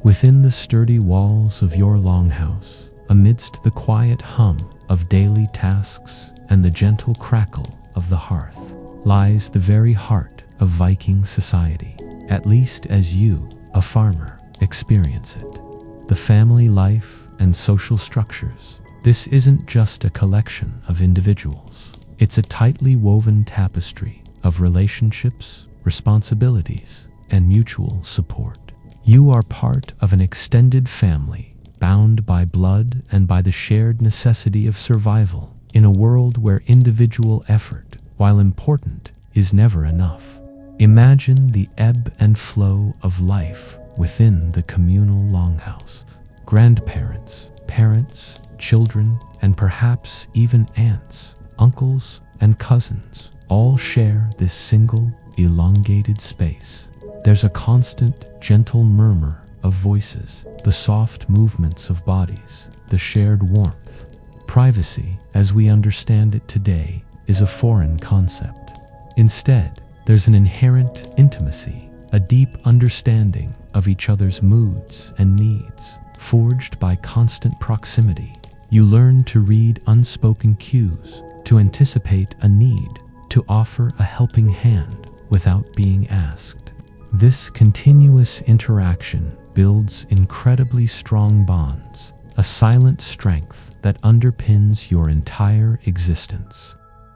Within the sturdy walls of your longhouse, amidst the quiet hum of daily tasks and the gentle crackle of the hearth, lies the very heart of Viking society, at least as you, a farmer, experience it. The family life and social structures. This isn't just a collection of individuals. It's a tightly woven tapestry of relationships, responsibilities, and mutual support. You are part of an extended family, bound by blood and by the shared necessity of survival in a world where individual effort, while important, is never enough. Imagine the ebb and flow of life within the communal longhouse. Grandparents, parents, children, and perhaps even aunts, uncles, and cousins all share this single, elongated space. There's a constant, gentle murmur of voices, the soft movements of bodies, the shared warmth. Privacy, as we understand it today, is a foreign concept. Instead, there's an inherent intimacy, a deep understanding of each other's moods and needs, forged by constant proximity. You learn to read unspoken cues, to anticipate a need, to offer a helping hand without being asked. This continuous interaction builds incredibly strong bonds, a silent strength that underpins your entire existence.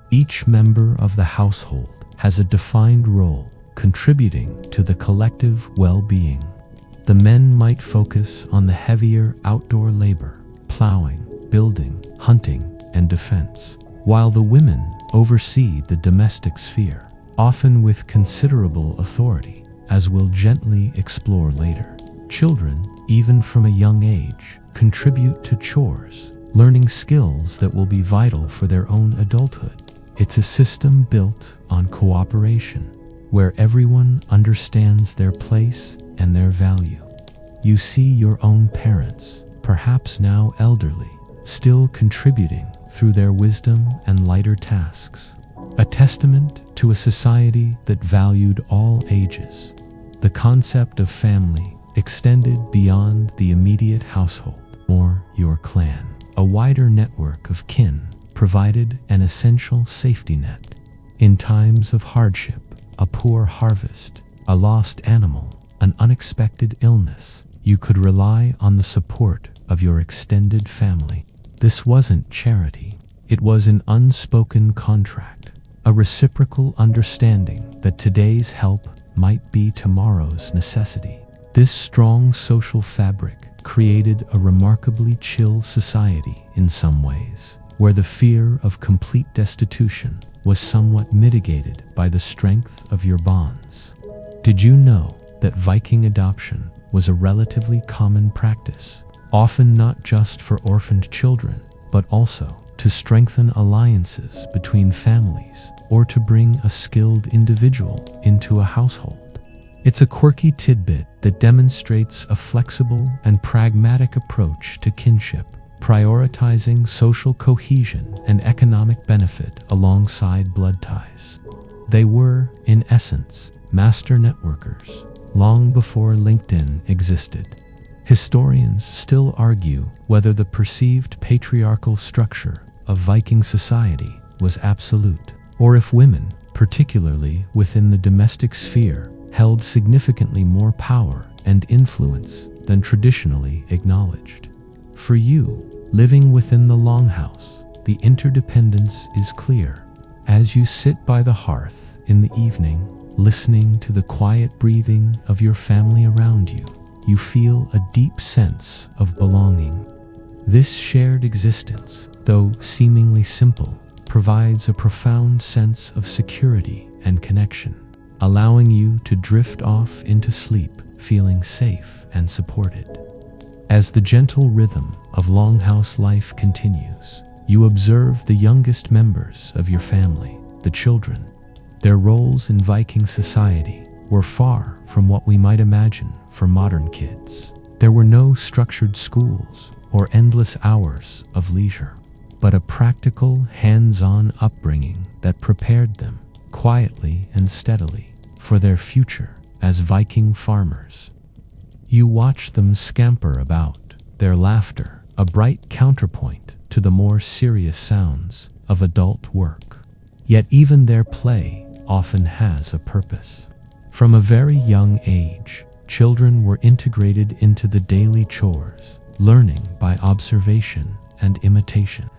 Each member of the household has a defined role, contributing to the collective well-being. The men might focus on the heavier outdoor labor, plowing, building, hunting, and defense, while the women oversee the domestic sphere, often with considerable authority, as we'll gently explore later. Children, even from a young age, contribute to chores, learning skills that will be vital for their own adulthood. It's a system built on cooperation, where everyone understands their place and their value. You see your own parents, perhaps now elderly, still contributing through their wisdom and lighter tasks, a testament to a society that valued all ages. The concept of family extended beyond the immediate household or your clan. A wider network of kin provided an essential safety net. In times of hardship, a poor harvest, a lost animal, an unexpected illness, you could rely on the support of your extended family. This wasn't charity. It was an unspoken contract, a reciprocal understanding that today's help might be tomorrow's necessity. This strong social fabric created a remarkably chill society in some ways, where the fear of complete destitution was somewhat mitigated by the strength of your bonds. Did you know that Viking adoption was a relatively common practice, often not just for orphaned children, but also to strengthen alliances between families or to bring a skilled individual into a household? It's a quirky tidbit that demonstrates a flexible and pragmatic approach to kinship, prioritizing social cohesion and economic benefit alongside blood ties. They were, in essence, master networkers, long before LinkedIn existed. Historians still argue whether the perceived patriarchal structure of Viking society was absolute, or if women, particularly within the domestic sphere, held significantly more power and influence than traditionally acknowledged. For you, living within the longhouse, the interdependence is clear. As you sit by the hearth in the evening, listening to the quiet breathing of your family around you, you feel a deep sense of belonging. This shared existence, though seemingly simple, provides a profound sense of security and connection, allowing you to drift off into sleep feeling safe and supported. As the gentle rhythm of longhouse life continues, you observe the youngest members of your family, the children. Their roles in Viking society were far from what we might imagine for modern kids. There were no structured schools or endless hours of leisure, but a practical, hands-on upbringing that prepared them, quietly and steadily, for their future as Viking farmers. You watch them scamper about, their laughter a bright counterpoint to the more serious sounds of adult work. Yet even their play often has a purpose. From a very young age, children were integrated into the daily chores, learning by observation and imitation.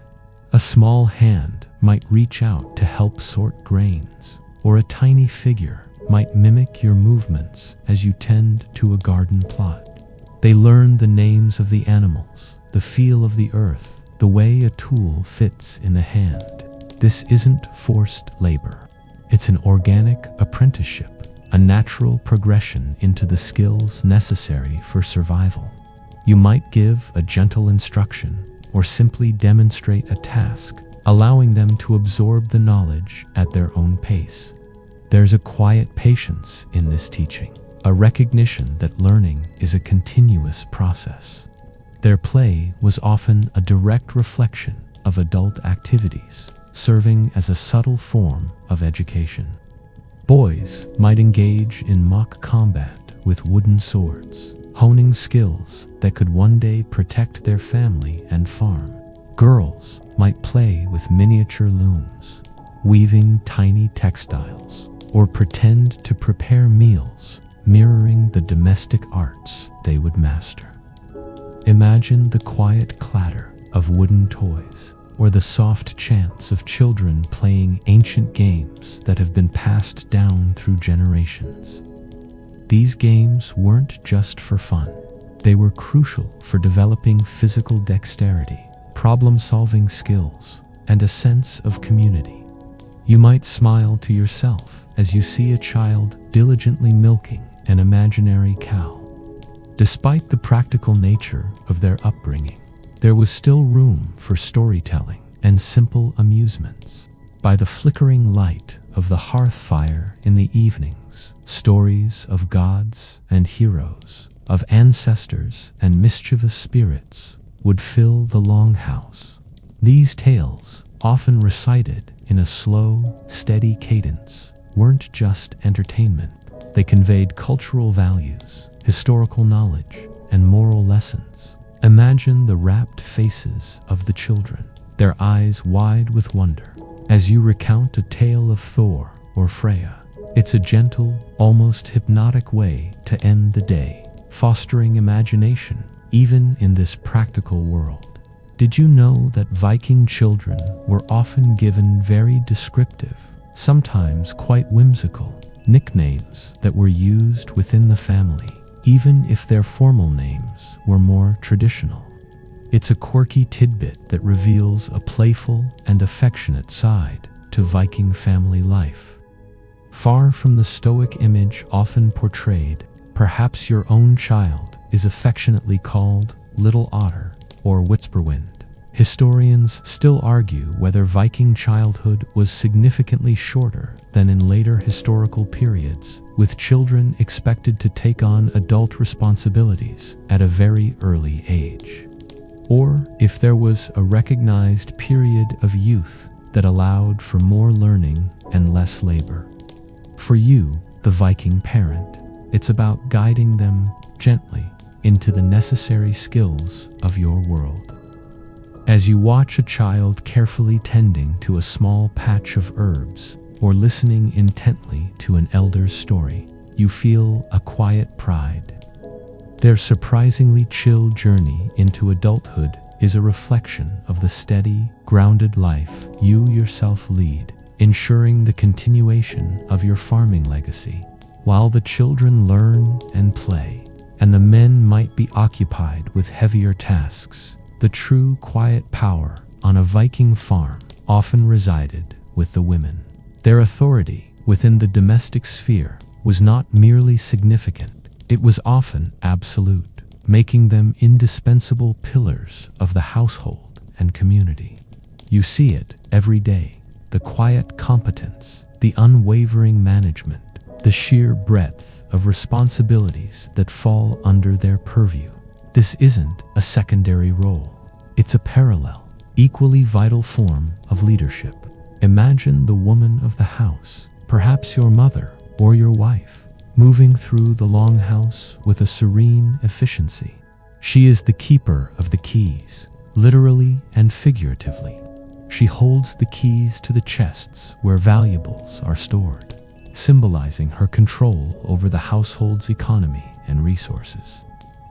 A small hand might reach out to help sort grains, or a tiny figure might mimic your movements as you tend to a garden plot. They learn the names of the animals, the feel of the earth, the way a tool fits in the hand. This isn't forced labor. It's an organic apprenticeship, a natural progression into the skills necessary for survival. You might give a gentle instruction or simply demonstrate a task, allowing them to absorb the knowledge at their own pace. There's a quiet patience in this teaching, a recognition that learning is a continuous process. Their play was often a direct reflection of adult activities, serving as a subtle form of education. Boys might engage in mock combat with wooden swords, honing skills that could one day protect their family and farm. Girls might play with miniature looms, weaving tiny textiles, or pretend to prepare meals, mirroring the domestic arts they would master. Imagine the quiet clatter of wooden toys, or the soft chants of children playing ancient games that have been passed down through generations. These games weren't just for fun. They were crucial for developing physical dexterity, problem-solving skills, and a sense of community. You might smile to yourself as you see a child diligently milking an imaginary cow. Despite the practical nature of their upbringing, there was still room for storytelling and simple amusements. By the flickering light of the hearth fire in the evenings, stories of gods and heroes, of ancestors and mischievous spirits would fill the longhouse. These tales, often recited in a slow, steady cadence, weren't just entertainment. They conveyed cultural values, historical knowledge, and moral lessons. Imagine the rapt faces of the children, their eyes wide with wonder, as you recount a tale of Thor or Freya. It's a gentle, almost hypnotic way to end the day, fostering imagination even in this practical world. Did you know that Viking children were often given very descriptive, sometimes quite whimsical, nicknames that were used within the family, even if their formal names were more traditional? It's a quirky tidbit that reveals a playful and affectionate side to Viking family life. Far from the stoic image often portrayed, perhaps your own child is affectionately called Little Otter or Whisperwind. Historians still argue whether Viking childhood was significantly shorter than in later historical periods, with children expected to take on adult responsibilities at a very early age. Or if there was a recognized period of youth that allowed for more learning and less labor. For you, the Viking parent, it's about guiding them gently into the necessary skills of your world. As you watch a child carefully tending to a small patch of herbs or listening intently to an elder's story, you feel a quiet pride. Their surprisingly chill journey into adulthood is a reflection of the steady, grounded life you yourself lead, ensuring the continuation of your farming legacy. While the children learn and play, and the men might be occupied with heavier tasks, the true quiet power on a Viking farm often resided with the women. Their authority within the domestic sphere was not merely significant, it was often absolute, making them indispensable pillars of the household and community. You see it every day, the quiet competence, the unwavering management, the sheer breadth of responsibilities that fall under their purview. This isn't a secondary role. It's a parallel, equally vital form of leadership. Imagine the woman of the house, perhaps your mother or your wife, moving through the longhouse with a serene efficiency. She is the keeper of the keys, literally and figuratively. She holds the keys to the chests where valuables are stored, symbolizing her control over the household's economy and resources.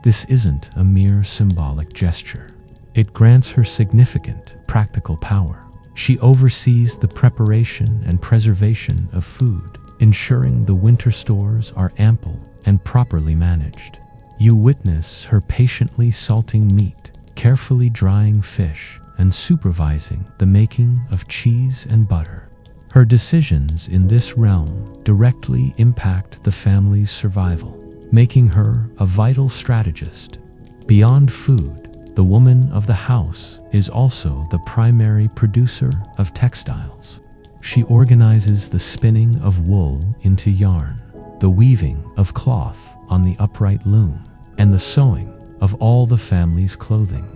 This isn't a mere symbolic gesture. It grants her significant, practical power. She oversees the preparation and preservation of food, ensuring the winter stores are ample and properly managed. You witness her patiently salting meat, carefully drying fish, and supervising the making of cheese and butter. Her decisions in this realm directly impact the family's survival, making her a vital strategist. Beyond food, the woman of the house is also the primary producer of textiles. She organizes the spinning of wool into yarn, the weaving of cloth on the upright loom, and the sewing of all the family's clothing.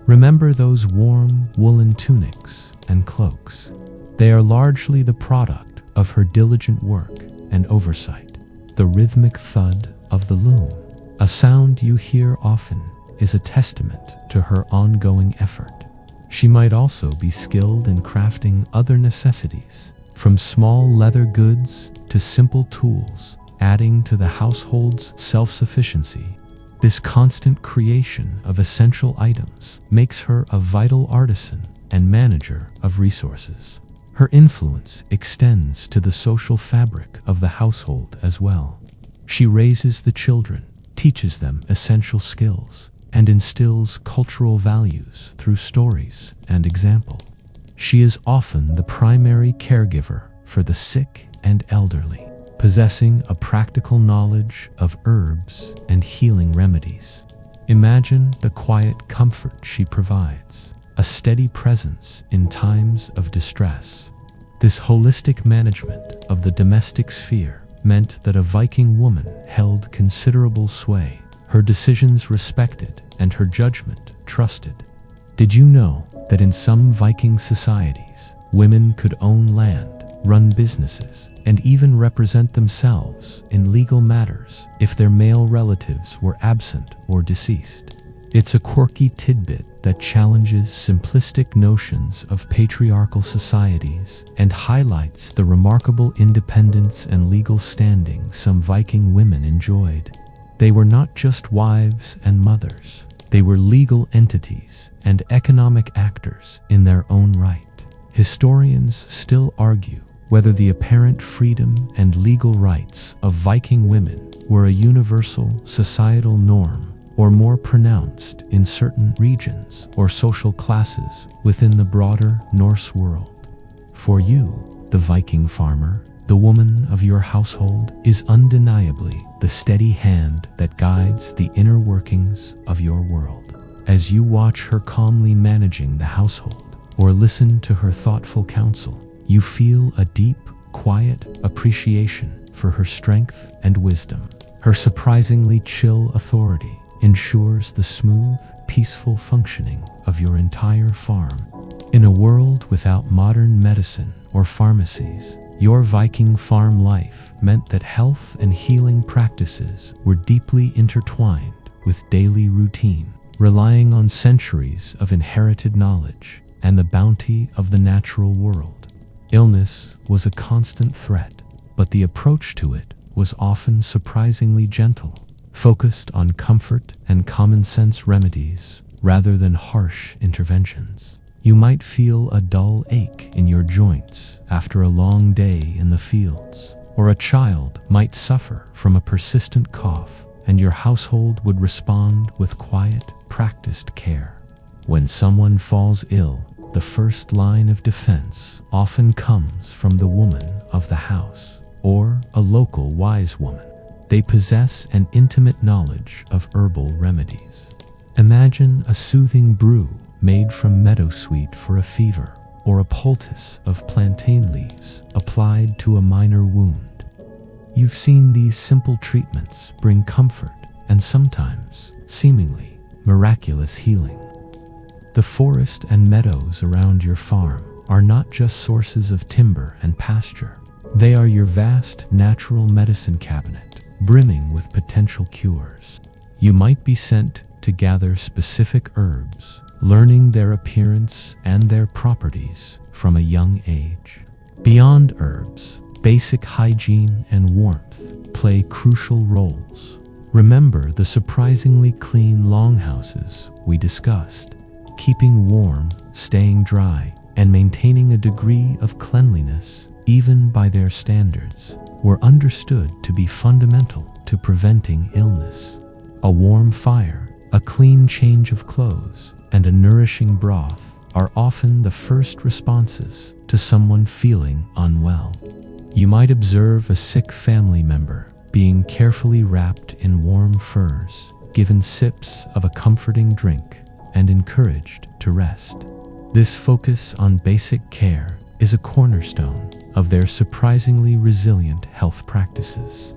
Remember those warm woolen tunics and cloaks? They are largely the product of her diligent work and oversight. The rhythmic thud of the loom, a sound you hear often, is a testament to her ongoing effort. She might also be skilled in crafting other necessities, from small leather goods to simple tools, adding to the household's self-sufficiency. This constant creation of essential items makes her a vital artisan and manager of resources. Her influence extends to the social fabric of the household as well. She raises the children, teaches them essential skills, and instills cultural values through stories and example. She is often the primary caregiver for the sick and elderly, possessing a practical knowledge of herbs and healing remedies. Imagine the quiet comfort she provides, a steady presence in times of distress. This holistic management of the domestic sphere meant that a Viking woman held considerable sway, her decisions respected and her judgment trusted. Did you know that in some Viking societies, women could own land, run businesses, and even represent themselves in legal matters if their male relatives were absent or deceased? It's a quirky tidbit that challenges simplistic notions of patriarchal societies and highlights the remarkable independence and legal standing some Viking women enjoyed. They were not just wives and mothers. They were legal entities and economic actors in their own right. Historians still argue whether the apparent freedom and legal rights of Viking women were a universal societal norm or more pronounced in certain regions or social classes within the broader Norse world. For you, the Viking farmer, the woman of your household is undeniably the steady hand that guides the inner workings of your world. As you watch her calmly managing the household or listen to her thoughtful counsel, you feel a deep, quiet appreciation for her strength and wisdom. Her surprisingly chill authority ensures the smooth, peaceful functioning of your entire farm. In a world without modern medicine or pharmacies, your Viking farm life meant that health and healing practices were deeply intertwined with daily routine, relying on centuries of inherited knowledge and the bounty of the natural world. Illness was a constant threat, but the approach to it was often surprisingly gentle, focused on comfort and common sense remedies rather than harsh interventions. You might feel a dull ache in your joints after a long day in the fields, or a child might suffer from a persistent cough, and your household would respond with quiet, practiced care. When someone falls ill, the first line of defense often comes from the woman of the house, or a local wise woman. They possess an intimate knowledge of herbal remedies. Imagine a soothing brew made from meadowsweet for a fever, or a poultice of plantain leaves applied to a minor wound. You've seen these simple treatments bring comfort and sometimes, seemingly, miraculous healing. The forest and meadows around your farm are not just sources of timber and pasture. They are your vast natural medicine cabinet, brimming with potential cures. You might be sent to gather specific herbs, learning their appearance and their properties from a young age. Beyond herbs, basic hygiene and warmth play crucial roles. Remember the surprisingly clean longhouses we discussed. Keeping warm, staying dry, and maintaining a degree of cleanliness, even by their standards, were understood to be fundamental to preventing illness. A warm fire, a clean change of clothes, and a nourishing broth are often the first responses to someone feeling unwell. You might observe a sick family member being carefully wrapped in warm furs, given sips of a comforting drink, and encouraged to rest. This focus on basic care is a cornerstone of their surprisingly resilient health practices.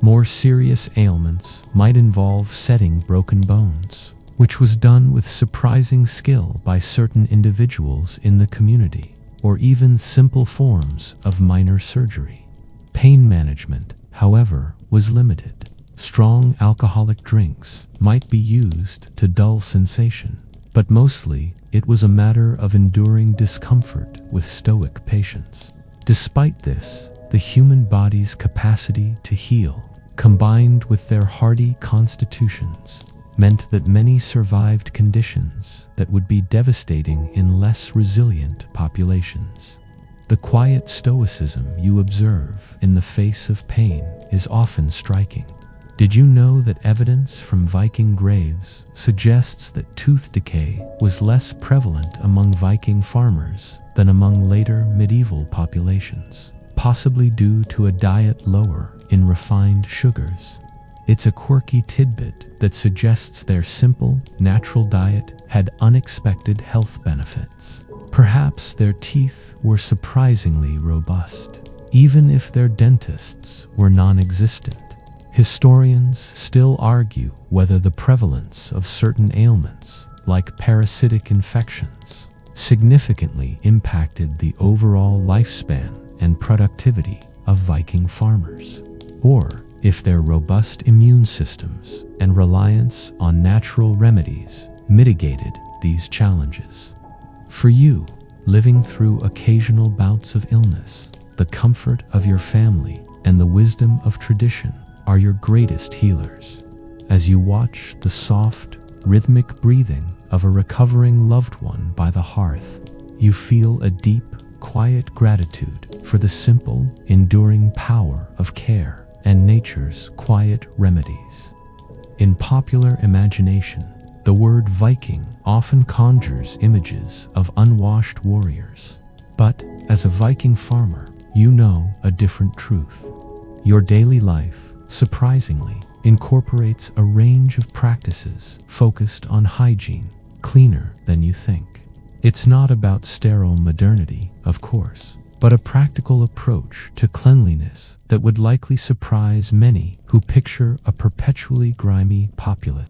More serious ailments might involve setting broken bones, which was done with surprising skill by certain individuals in the community, or even simple forms of minor surgery. Pain management, however, was limited. Strong alcoholic drinks might be used to dull sensation, but mostly it was a matter of enduring discomfort with stoic patience. Despite this, the human body's capacity to heal, combined with their hardy constitutions, meant that many survived conditions that would be devastating in less resilient populations. The quiet stoicism you observe in the face of pain is often striking. Did you know that evidence from Viking graves suggests that tooth decay was less prevalent among Viking farmers than among later medieval populations, possibly due to a diet lower in refined sugars? It's a quirky tidbit that suggests their simple, natural diet had unexpected health benefits. Perhaps their teeth were surprisingly robust, even if their dentists were non-existent. Historians still argue whether the prevalence of certain ailments, like parasitic infections, significantly impacted the overall lifespan and productivity of Viking farmers, or if their robust immune systems and reliance on natural remedies mitigated these challenges. For you, living through occasional bouts of illness, the comfort of your family and the wisdom of tradition are your greatest healers. As you watch the soft, rhythmic breathing of a recovering loved one by the hearth, you feel a deep, quiet gratitude for the simple, enduring power of care and nature's quiet remedies. In popular imagination, the word Viking often conjures images of unwashed warriors. But as a Viking farmer, you know a different truth. Your daily life, surprisingly, incorporates a range of practices focused on hygiene, cleaner than you think. It's not about sterile modernity, of course, but a practical approach to cleanliness that would likely surprise many who picture a perpetually grimy populace.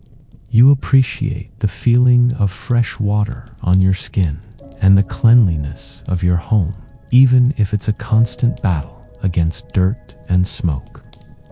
You appreciate the feeling of fresh water on your skin and the cleanliness of your home, even if it's a constant battle against dirt and smoke.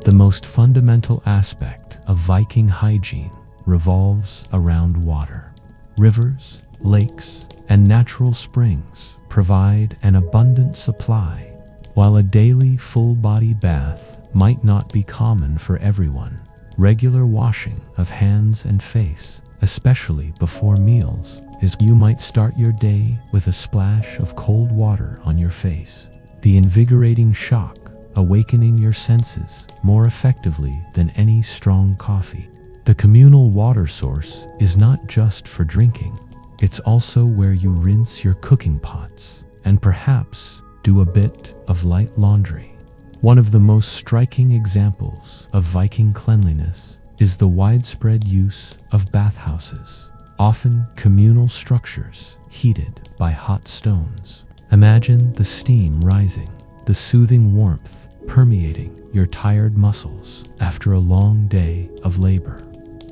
The most fundamental aspect of Viking hygiene revolves around water. Rivers, lakes, and natural springs provide an abundant supply. While a daily full-body bath might not be common for everyone, regular washing of hands and face, especially before meals, is you might start your day with a splash of cold water on your face. The invigorating shock awakening your senses more effectively than any strong coffee. The communal water source is not just for drinking. It's also where you rinse your cooking pots and perhaps do a bit of light laundry. One of the most striking examples of Viking cleanliness is the widespread use of bathhouses, often communal structures heated by hot stones. Imagine the steam rising, the soothing warmth permeating your tired muscles after a long day of labor.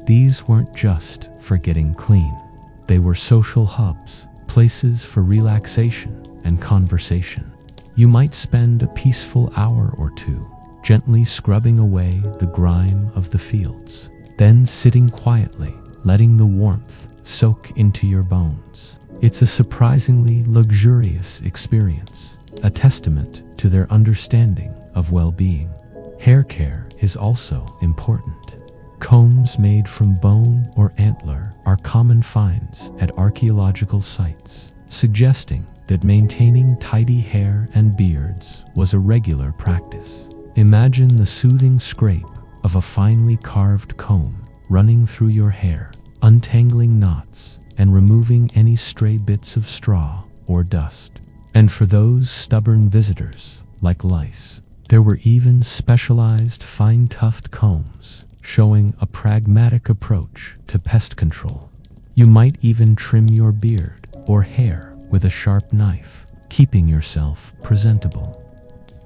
These weren't just for getting clean. They were social hubs, places for relaxation and conversation. You might spend a peaceful hour or two gently scrubbing away the grime of the fields, then sitting quietly, letting the warmth soak into your bones. It's a surprisingly luxurious experience, a testament to their understanding of well-being. Hair care is also important. Combs made from bone or antler are common finds at archaeological sites, suggesting that maintaining tidy hair and beards was a regular practice. Imagine the soothing scrape of a finely carved comb running through your hair, untangling knots and removing any stray bits of straw or dust. And for those stubborn visitors, like lice, there were even specialized fine-tuft combs, showing a pragmatic approach to pest control. You might even trim your beard or hair with a sharp knife, keeping yourself presentable.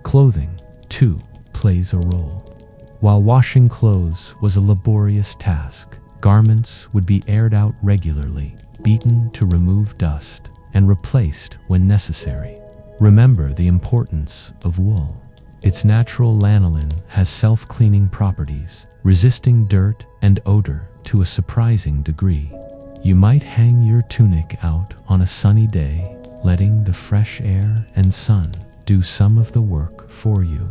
Clothing, too, plays a role. While washing clothes was a laborious task, garments would be aired out regularly, beaten to remove dust, and replaced when necessary. Remember the importance of wool. Its natural lanolin has self-cleaning properties, resisting dirt and odor to a surprising degree. You might hang your tunic out on a sunny day, letting the fresh air and sun do some of the work for you.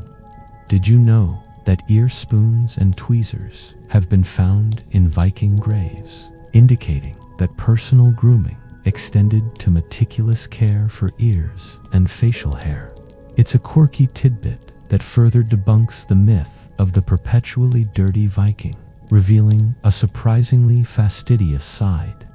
Did you know that ear spoons and tweezers have been found in Viking graves, indicating that personal grooming extended to meticulous care for ears and facial hair? It's a quirky tidbit that further debunks the myth of the perpetually dirty Viking, revealing a surprisingly fastidious side.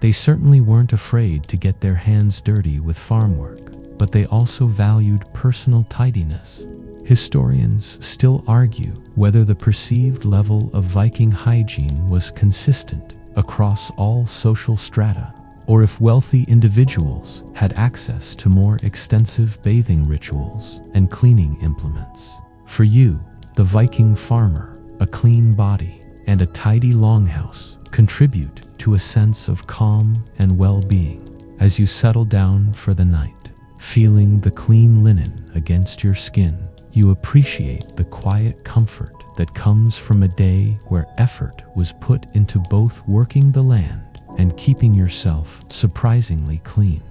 They certainly weren't afraid to get their hands dirty with farm work, but they also valued personal tidiness. Historians still argue whether the perceived level of Viking hygiene was consistent across all social strata, or if wealthy individuals had access to more extensive bathing rituals and cleaning implements. For you, the Viking farmer, a clean body and a tidy longhouse contribute to a sense of calm and well-being as you settle down for the night. Feeling the clean linen against your skin, you appreciate the quiet comfort that comes from a day where effort was put into both working the land and keeping yourself surprisingly clean.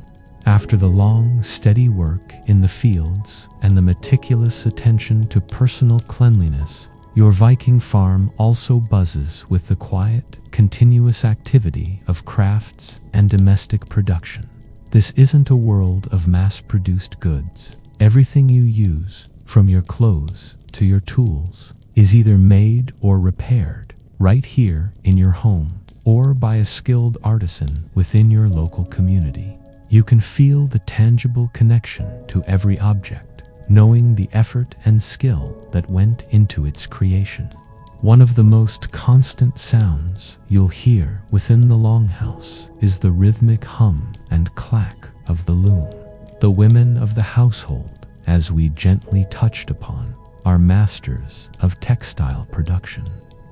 After the long, steady work in the fields and the meticulous attention to personal cleanliness, your Viking farm also buzzes with the quiet, continuous activity of crafts and domestic production. This isn't a world of mass-produced goods. Everything you use, from your clothes to your tools, is either made or repaired right here in your home, or by a skilled artisan within your local community. You can feel the tangible connection to every object, knowing the effort and skill that went into its creation. One of the most constant sounds you'll hear within the longhouse is the rhythmic hum and clack of the loom. The women of the household, as we gently touched upon, are masters of textile production.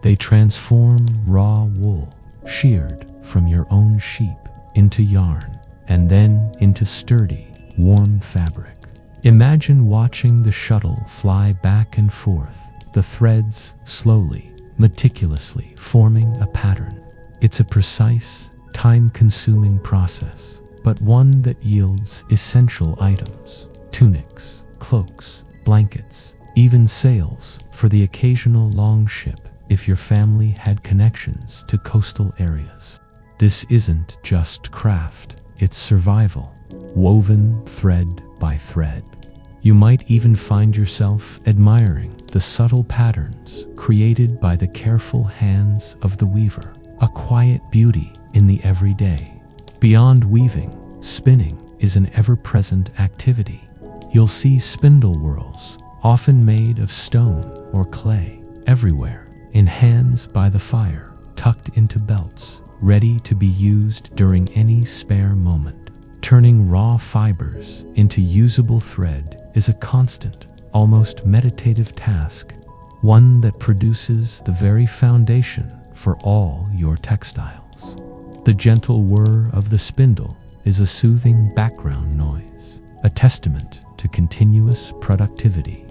They transform raw wool, sheared from your own sheep, into yarn, and then into sturdy, warm fabric. Imagine watching the shuttle fly back and forth, the threads slowly, meticulously forming a pattern. It's a precise, time-consuming process, but one that yields essential items: tunics, cloaks, blankets, even sails for the occasional longship if your family had connections to coastal areas. This isn't just craft, it's survival, woven thread by thread. You might even find yourself admiring the subtle patterns created by the careful hands of the weaver, a quiet beauty in the everyday. Beyond weaving, spinning is an ever-present activity. You'll see spindle whorls, often made of stone or clay, everywhere, in hands by the fire, tucked into belts, ready to be used during any spare moment. Turning raw fibers into usable thread is a constant, almost meditative task, one that produces the very foundation for all your textiles. The gentle whir of the spindle is a soothing background noise, a testament to continuous productivity.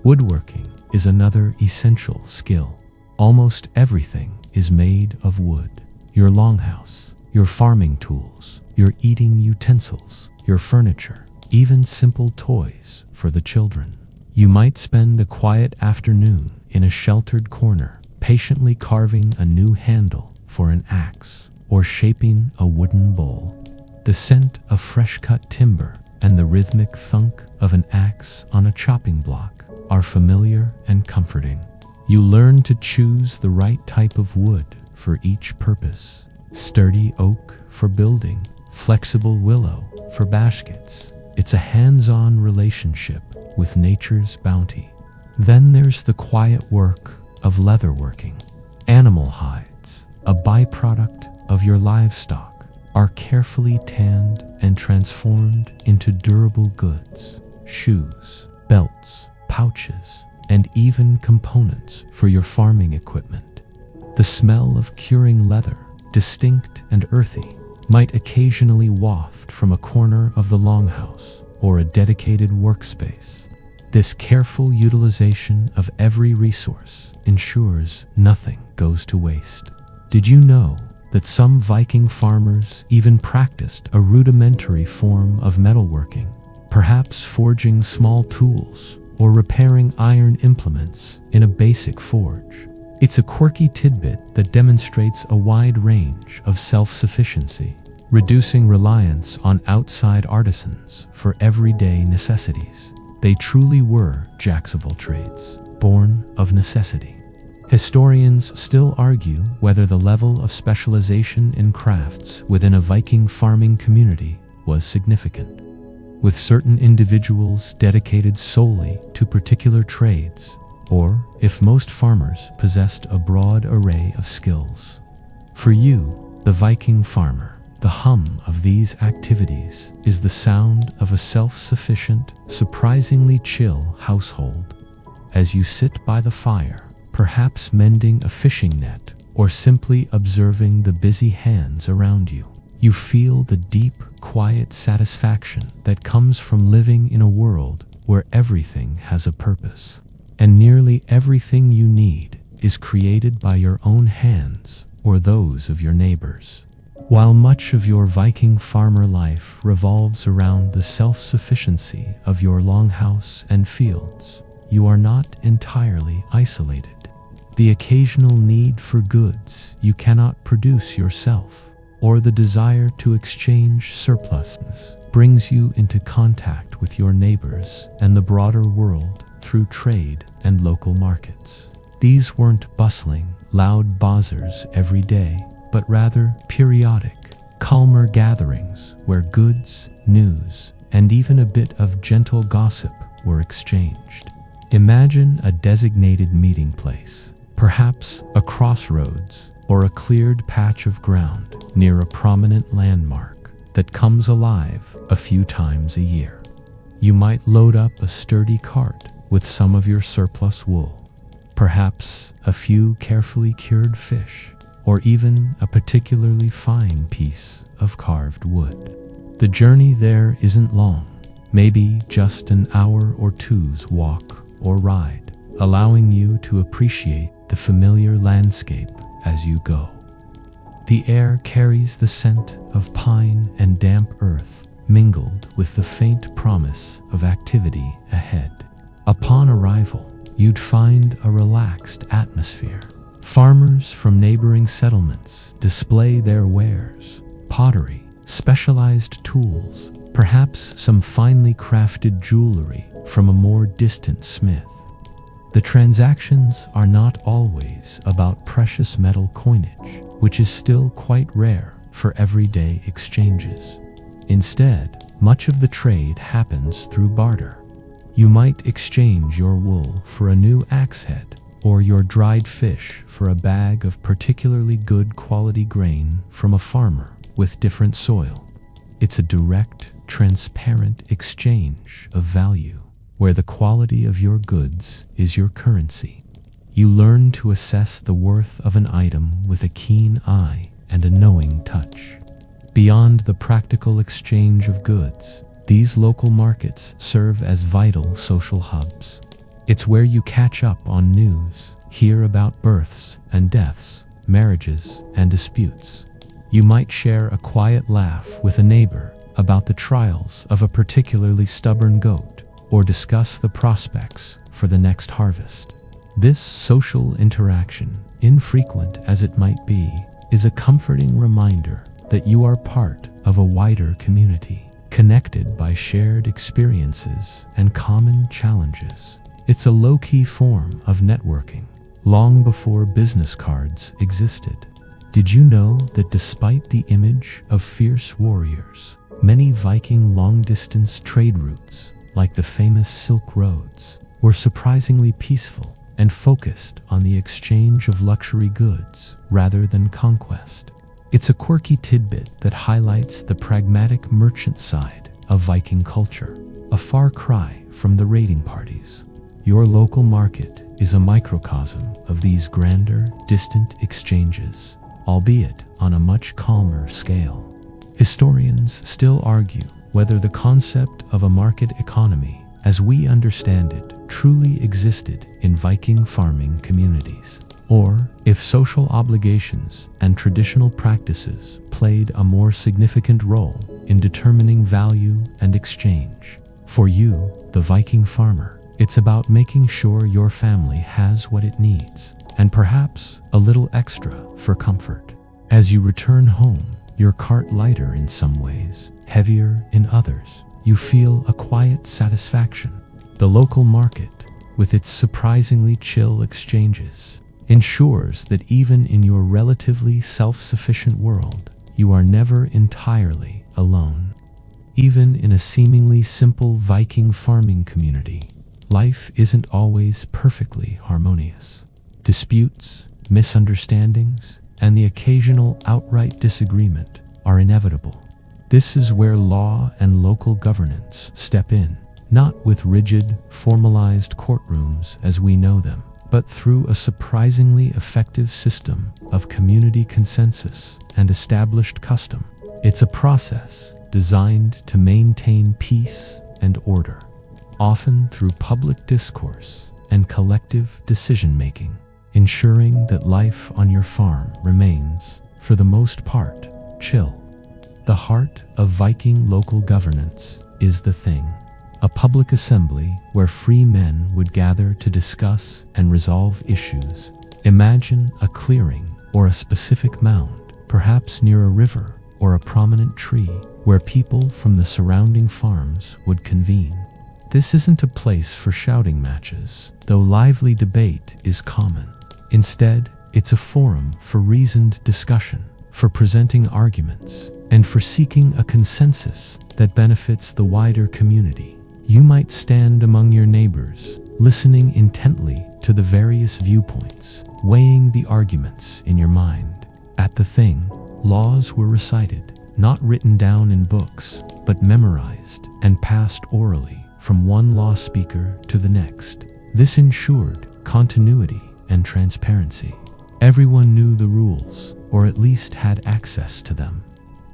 Woodworking is another essential skill. Almost everything is made of wood. Your longhouse, your farming tools, your eating utensils, your furniture, even simple toys for the children. You might spend a quiet afternoon in a sheltered corner, patiently carving a new handle for an axe or shaping a wooden bowl. The scent of fresh-cut timber and the rhythmic thunk of an axe on a chopping block are familiar and comforting. You learn to choose the right type of wood for each purpose: sturdy oak for building, flexible willow for baskets, It's a hands-on relationship with nature's bounty. Then there's the quiet work of leatherworking. Animal hides, a byproduct of your livestock, are carefully tanned and transformed into durable goods: shoes, belts, pouches, and even components for your farming equipment. The smell of curing leather, distinct and earthy, might occasionally waft from a corner of the longhouse or a dedicated workspace. This careful utilization of every resource ensures nothing goes to waste. Did you know that some Viking farmers even practiced a rudimentary form of metalworking, perhaps forging small tools or repairing iron implements in a basic forge? It's a quirky tidbit that demonstrates a wide range of self-sufficiency, reducing reliance on outside artisans for everyday necessities. They truly were jacks of all trades, born of necessity. Historians still argue whether the level of specialization in crafts within a Viking farming community was significant, with certain individuals dedicated solely to particular trades, or if most farmers possessed a broad array of skills. For you, the Viking farmer, the hum of these activities is the sound of a self-sufficient, surprisingly chill household. As you sit by the fire, perhaps mending a fishing net or simply observing the busy hands around you, you feel the deep, quiet satisfaction that comes from living in a world where everything has a purpose, and nearly everything you need is created by your own hands or those of your neighbors. While much of your Viking farmer life revolves around the self-sufficiency of your longhouse and fields, you are not entirely isolated. The occasional need for goods you cannot produce yourself, or the desire to exchange surpluses, brings you into contact with your neighbors and the broader world through trade and local markets. These weren't bustling, loud bazaars every day, but rather periodic, calmer gatherings where goods, news, and even a bit of gentle gossip were exchanged. Imagine a designated meeting place, perhaps a crossroads or a cleared patch of ground near a prominent landmark that comes alive a few times a year. You might load up a sturdy cart with some of your surplus wool, perhaps a few carefully cured fish, or even a particularly fine piece of carved wood. The journey there isn't long, maybe just an hour or two's walk or ride, allowing you to appreciate the familiar landscape as you go. The air carries the scent of pine and damp earth, mingled with the faint promise of activity ahead. Upon arrival, you'd find a relaxed atmosphere. Farmers from neighboring settlements display their wares: pottery, specialized tools, perhaps some finely crafted jewelry from a more distant smith. The transactions are not always about precious metal coinage, which is still quite rare for everyday exchanges. Instead, much of the trade happens through barter. You might exchange your wool for a new axe head, or your dried fish for a bag of particularly good quality grain from a farmer with different soil. It's a direct, transparent exchange of value, where the quality of your goods is your currency. You learn to assess the worth of an item with a keen eye and a knowing touch. Beyond the practical exchange of goods, these local markets serve as vital social hubs. It's where you catch up on news, hear about births and deaths, marriages and disputes. You might share a quiet laugh with a neighbor about the trials of a particularly stubborn goat, or discuss the prospects for the next harvest. This social interaction, infrequent as it might be, is a comforting reminder that you are part of a wider community, connected by shared experiences and common challenges. It's a low-key form of networking, long before business cards existed. Did you know that despite the image of fierce warriors, Many Viking long-distance trade routes, like the famous Silk Roads, were surprisingly peaceful and focused on the exchange of luxury goods rather than conquest. It's a quirky tidbit that highlights the pragmatic merchant side of Viking culture, a far cry from the raiding parties. Your local market is a microcosm of these grander, distant exchanges, albeit on a much calmer scale. Historians still argue whether the concept of a market economy, as we understand it, truly existed in Viking farming communities, or if social obligations and traditional practices played a more significant role in determining value and exchange. For you, the Viking farmer, it's about making sure your family has what it needs, and perhaps a little extra for comfort. As you return home, your cart lighter in some ways, heavier in others, you feel a quiet satisfaction. The local market, with its surprisingly chill exchanges, ensures that even in your relatively self-sufficient world, you are never entirely alone. Even in a seemingly simple Viking farming community, life isn't always perfectly harmonious. Disputes, misunderstandings, and the occasional outright disagreement are inevitable. This is where law and local governance step in, not with rigid, formalized courtrooms as we know them, but through a surprisingly effective system of community consensus and established custom. It's a process designed to maintain peace and order, often through public discourse and collective decision-making, ensuring that life on your farm remains, for the most part, chill. The heart of Viking local governance is the Thing, a public assembly where free men would gather to discuss and resolve issues. Imagine a clearing or a specific mound, perhaps near a river or a prominent tree, where people from the surrounding farms would convene. This isn't a place for shouting matches, though lively debate is common. Instead, it's a forum for reasoned discussion, for presenting arguments, and for seeking a consensus that benefits the wider community. You might stand among your neighbors, listening intently to the various viewpoints, weighing the arguments in your mind. At the Thing, laws were recited, not written down in books, but memorized and passed orally from one law speaker to the next. This ensured continuity and transparency. Everyone knew the rules, or at least had access to them.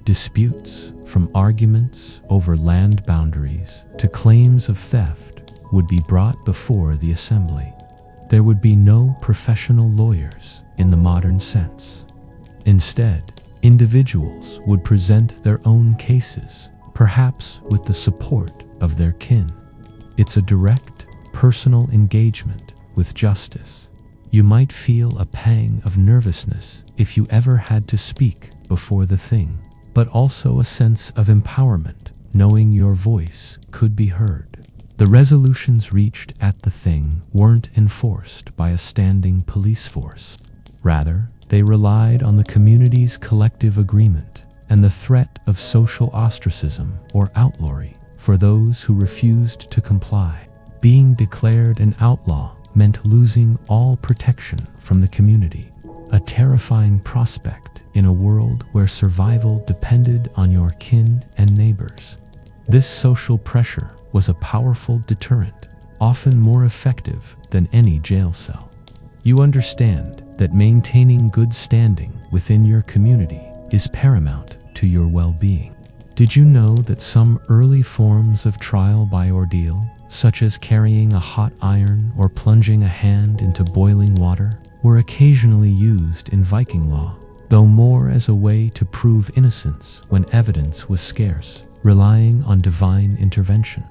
Disputes, from arguments over land boundaries to claims of theft, would be brought before the assembly. There would be no professional lawyers in the modern sense. Instead, individuals would present their own cases, perhaps with the support of their kin. It's a direct, personal engagement with justice. You might feel a pang of nervousness if you ever had to speak before the Thing, but also a sense of empowerment, knowing your voice could be heard. The resolutions reached at the Thing weren't enforced by a standing police force. Rather, they relied on the community's collective agreement and the threat of social ostracism or outlawry for those who refused to comply. Being declared an outlaw meant losing all protection from the community, a terrifying prospect in a world where survival depended on your kin and neighbors. This social pressure was a powerful deterrent, often more effective than any jail cell. You understand that maintaining good standing within your community is paramount to your well-being. Did you know that some early forms of trial by ordeal, such as carrying a hot iron or plunging a hand into boiling water, were occasionally used in Viking law, though more as a way to prove innocence when evidence was scarce, relying on divine intervention?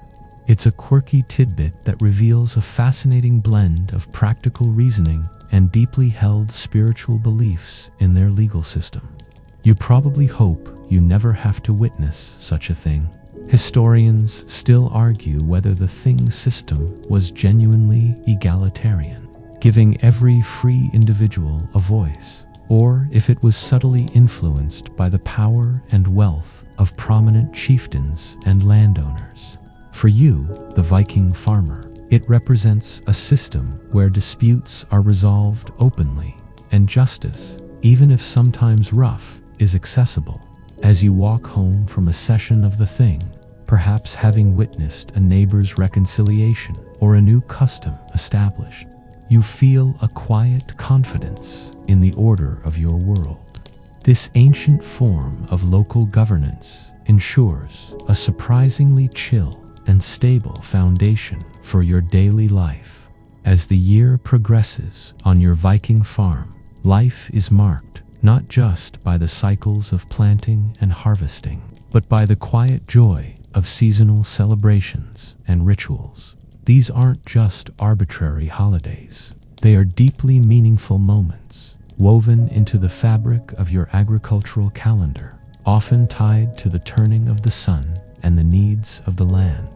It's a quirky tidbit that reveals a fascinating blend of practical reasoning and deeply held spiritual beliefs in their legal system. You probably hope you never have to witness such a thing. Historians still argue whether the Thing system was genuinely egalitarian, giving every free individual a voice. or if it was subtly influenced by the power and wealth of prominent chieftains and landowners. For you, the Viking farmer, it represents a system where disputes are resolved openly, and justice, even if sometimes rough, is accessible. As you walk home from a session of the Thing, perhaps having witnessed a neighbor's reconciliation or a new custom established, you feel a quiet confidence in the order of your world. This ancient form of local governance ensures a surprisingly chill and stable foundation for your daily life. As the year progresses on your Viking farm, life is marked not just by the cycles of planting and harvesting, but by the quiet joy of seasonal celebrations and rituals. These aren't just arbitrary holidays. They are deeply meaningful moments, woven into the fabric of your agricultural calendar, often tied to the turning of the sun and the needs of the land.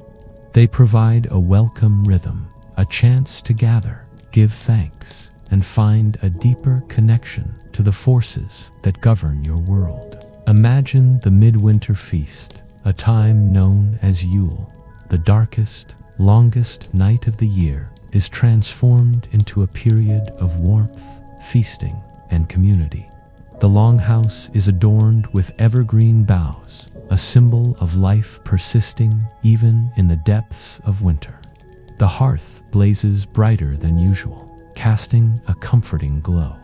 They provide a welcome rhythm, a chance to gather, give thanks, and find a deeper connection to the forces that govern your world. Imagine the midwinter feast, a time known as Yule. The darkest, longest night of the year is transformed into a period of warmth, feasting, and community. The longhouse is adorned with evergreen boughs, a symbol of life persisting even in the depths of winter. The hearth blazes brighter than usual, casting a comforting glow.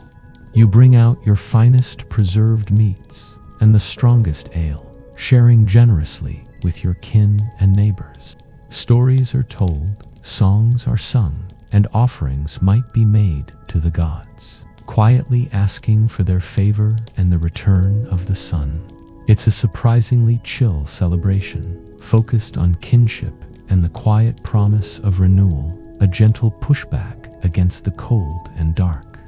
You bring out your finest preserved meats and the strongest ale, sharing generously with your kin and neighbors. Stories are told, songs are sung, and offerings might be made to the gods, quietly asking for their favor and the return of the sun. It's a surprisingly chill celebration, focused on kinship and the quiet promise of renewal, a gentle pushback against the cold and dark.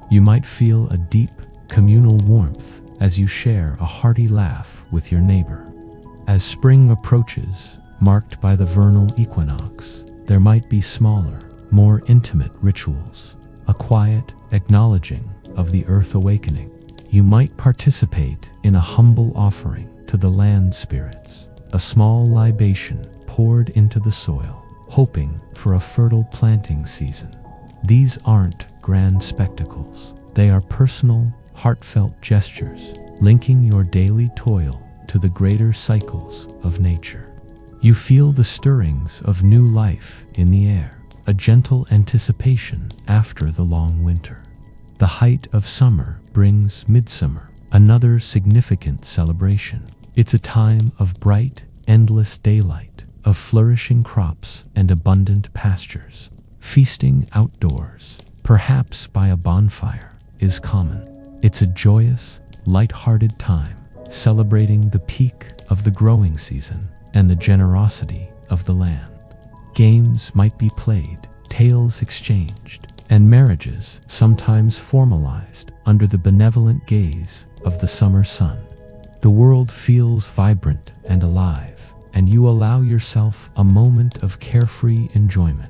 You might feel a deep, communal warmth as you share a hearty laugh with your neighbor. As spring approaches, marked by the vernal equinox, there might be smaller, more intimate rituals, a quiet acknowledging of the earth awakening. You might participate in a humble offering to the land spirits, a small libation poured into the soil, hoping for a fertile planting season. These aren't grand spectacles. They are personal, heartfelt gestures, linking your daily toil to the greater cycles of nature. You feel the stirrings of new life in the air, a gentle anticipation after the long winter. The height of summer brings midsummer, another significant celebration. It's a time of bright, endless daylight, of flourishing crops and abundant pastures. Feasting outdoors, perhaps by a bonfire, is common. It's a joyous, light-hearted time, celebrating the peak of the growing season and the generosity of the land. Games might be played, tales exchanged, and marriages sometimes formalized under the benevolent gaze of the summer sun. The world feels vibrant and alive, and you allow yourself a moment of carefree enjoyment.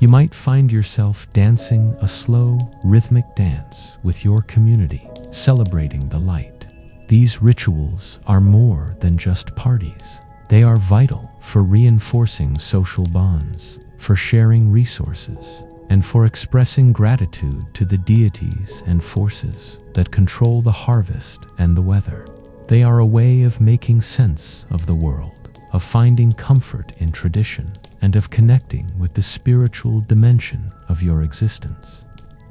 You might find yourself dancing a slow, rhythmic dance with your community, celebrating the light. These rituals are more than just parties. They are vital for reinforcing social bonds, for sharing resources, and for expressing gratitude to the deities and forces that control the harvest and the weather. They are a way of making sense of the world, of finding comfort in tradition, and of connecting with the spiritual dimension of your existence.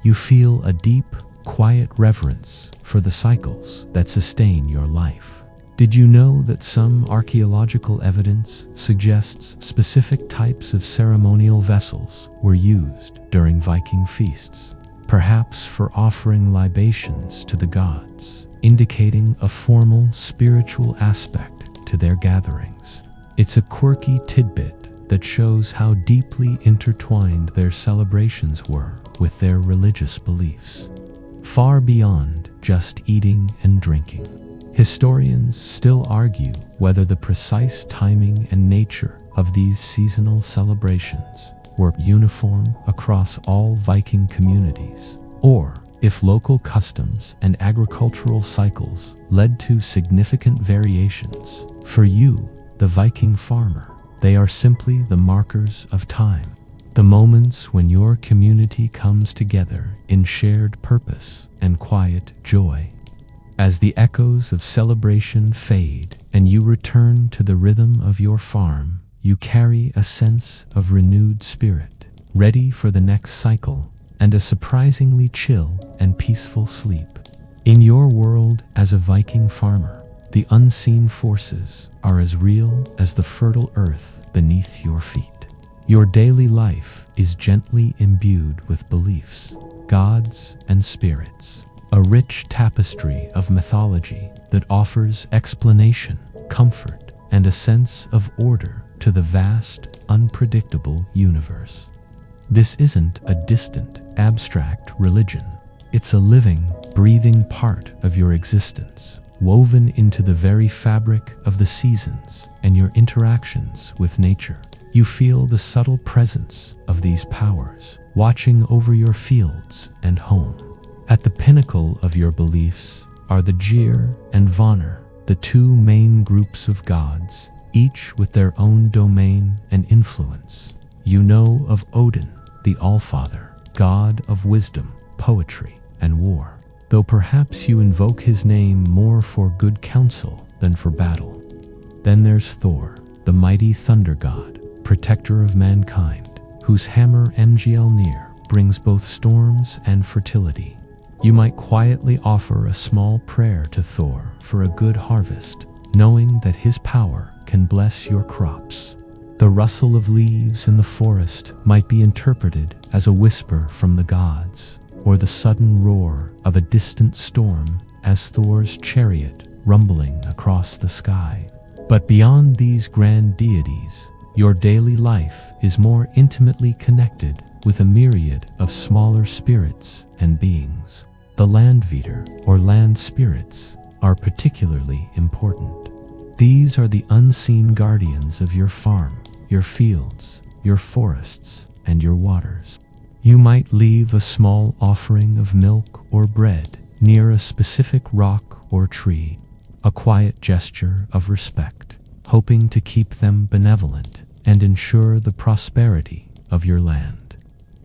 You feel a deep, quiet reverence for the cycles that sustain your life. Did you know that some archaeological evidence suggests specific types of ceremonial vessels were used during Viking feasts, perhaps for offering libations to the gods, indicating a formal spiritual aspect to their gatherings? It's a quirky tidbit that shows how deeply intertwined their celebrations were with their religious beliefs, far beyond just eating and drinking. Historians still argue whether the precise timing and nature of these seasonal celebrations were uniform across all Viking communities, or If local customs and agricultural cycles led to significant variations, for you, the Viking farmer, they are simply the markers of time. The moments when your community comes together in shared purpose and quiet joy. As the echoes of celebration fade and you return to the rhythm of your farm, you carry a sense of renewed spirit, ready for the next cycle and a surprisingly chill and peaceful sleep. In your world as a Viking farmer, the unseen forces are as real as the fertile earth beneath your feet. Your daily life is gently imbued with beliefs, gods, and spirits, a rich tapestry of mythology that offers explanation, comfort, and a sense of order to the vast, unpredictable universe. This isn't a distant, abstract religion. It's a living, breathing part of your existence, woven into the very fabric of the seasons and your interactions with nature. You feel the subtle presence of these powers, watching over your fields and home. At the pinnacle of your beliefs are the Geir and Vanir, the two main groups of gods, each with their own domain and influence. You know of Odin, the Allfather, god of wisdom, poetry, and war, though perhaps you invoke his name more for good counsel than for battle. Then there's Thor, the mighty thunder god, protector of mankind, whose hammer Mjolnir brings both storms and fertility. You might quietly offer a small prayer to Thor for a good harvest, knowing that his power can bless your crops. The rustle of leaves in the forest might be interpreted as a whisper from the gods, or the sudden roar of a distant storm as Thor's chariot rumbling across the sky. But beyond these grand deities, your daily life is more intimately connected with a myriad of smaller spirits and beings. The Landviter, or land spirits, are particularly important. These are the unseen guardians of your farm, your fields, your forests, and your waters. You might leave a small offering of milk or bread near a specific rock or tree, a quiet gesture of respect, hoping to keep them benevolent and ensure the prosperity of your land.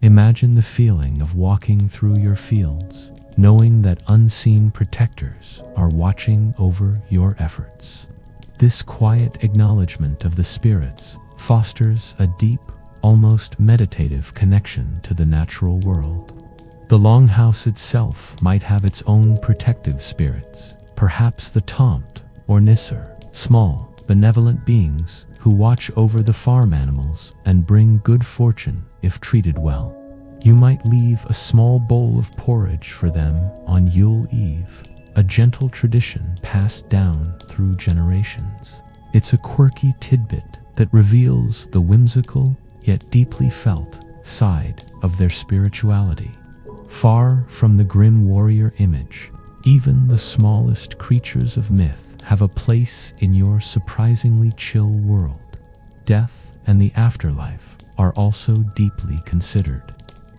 Imagine the feeling of walking through your fields, knowing that unseen protectors are watching over your efforts. This quiet acknowledgement of the spirits fosters a deep, almost meditative connection to the natural world. The longhouse itself might have its own protective spirits, perhaps the Tomt or Nisser, small, benevolent beings who watch over the farm animals and bring good fortune if treated well. You might leave a small bowl of porridge for them on Yule Eve, a gentle tradition passed down through generations. It's a quirky tidbit that reveals the whimsical yet deeply felt side of their spirituality. Far from the grim warrior image, even the smallest creatures of myth have a place in your surprisingly chill world. Death and the afterlife are also deeply considered.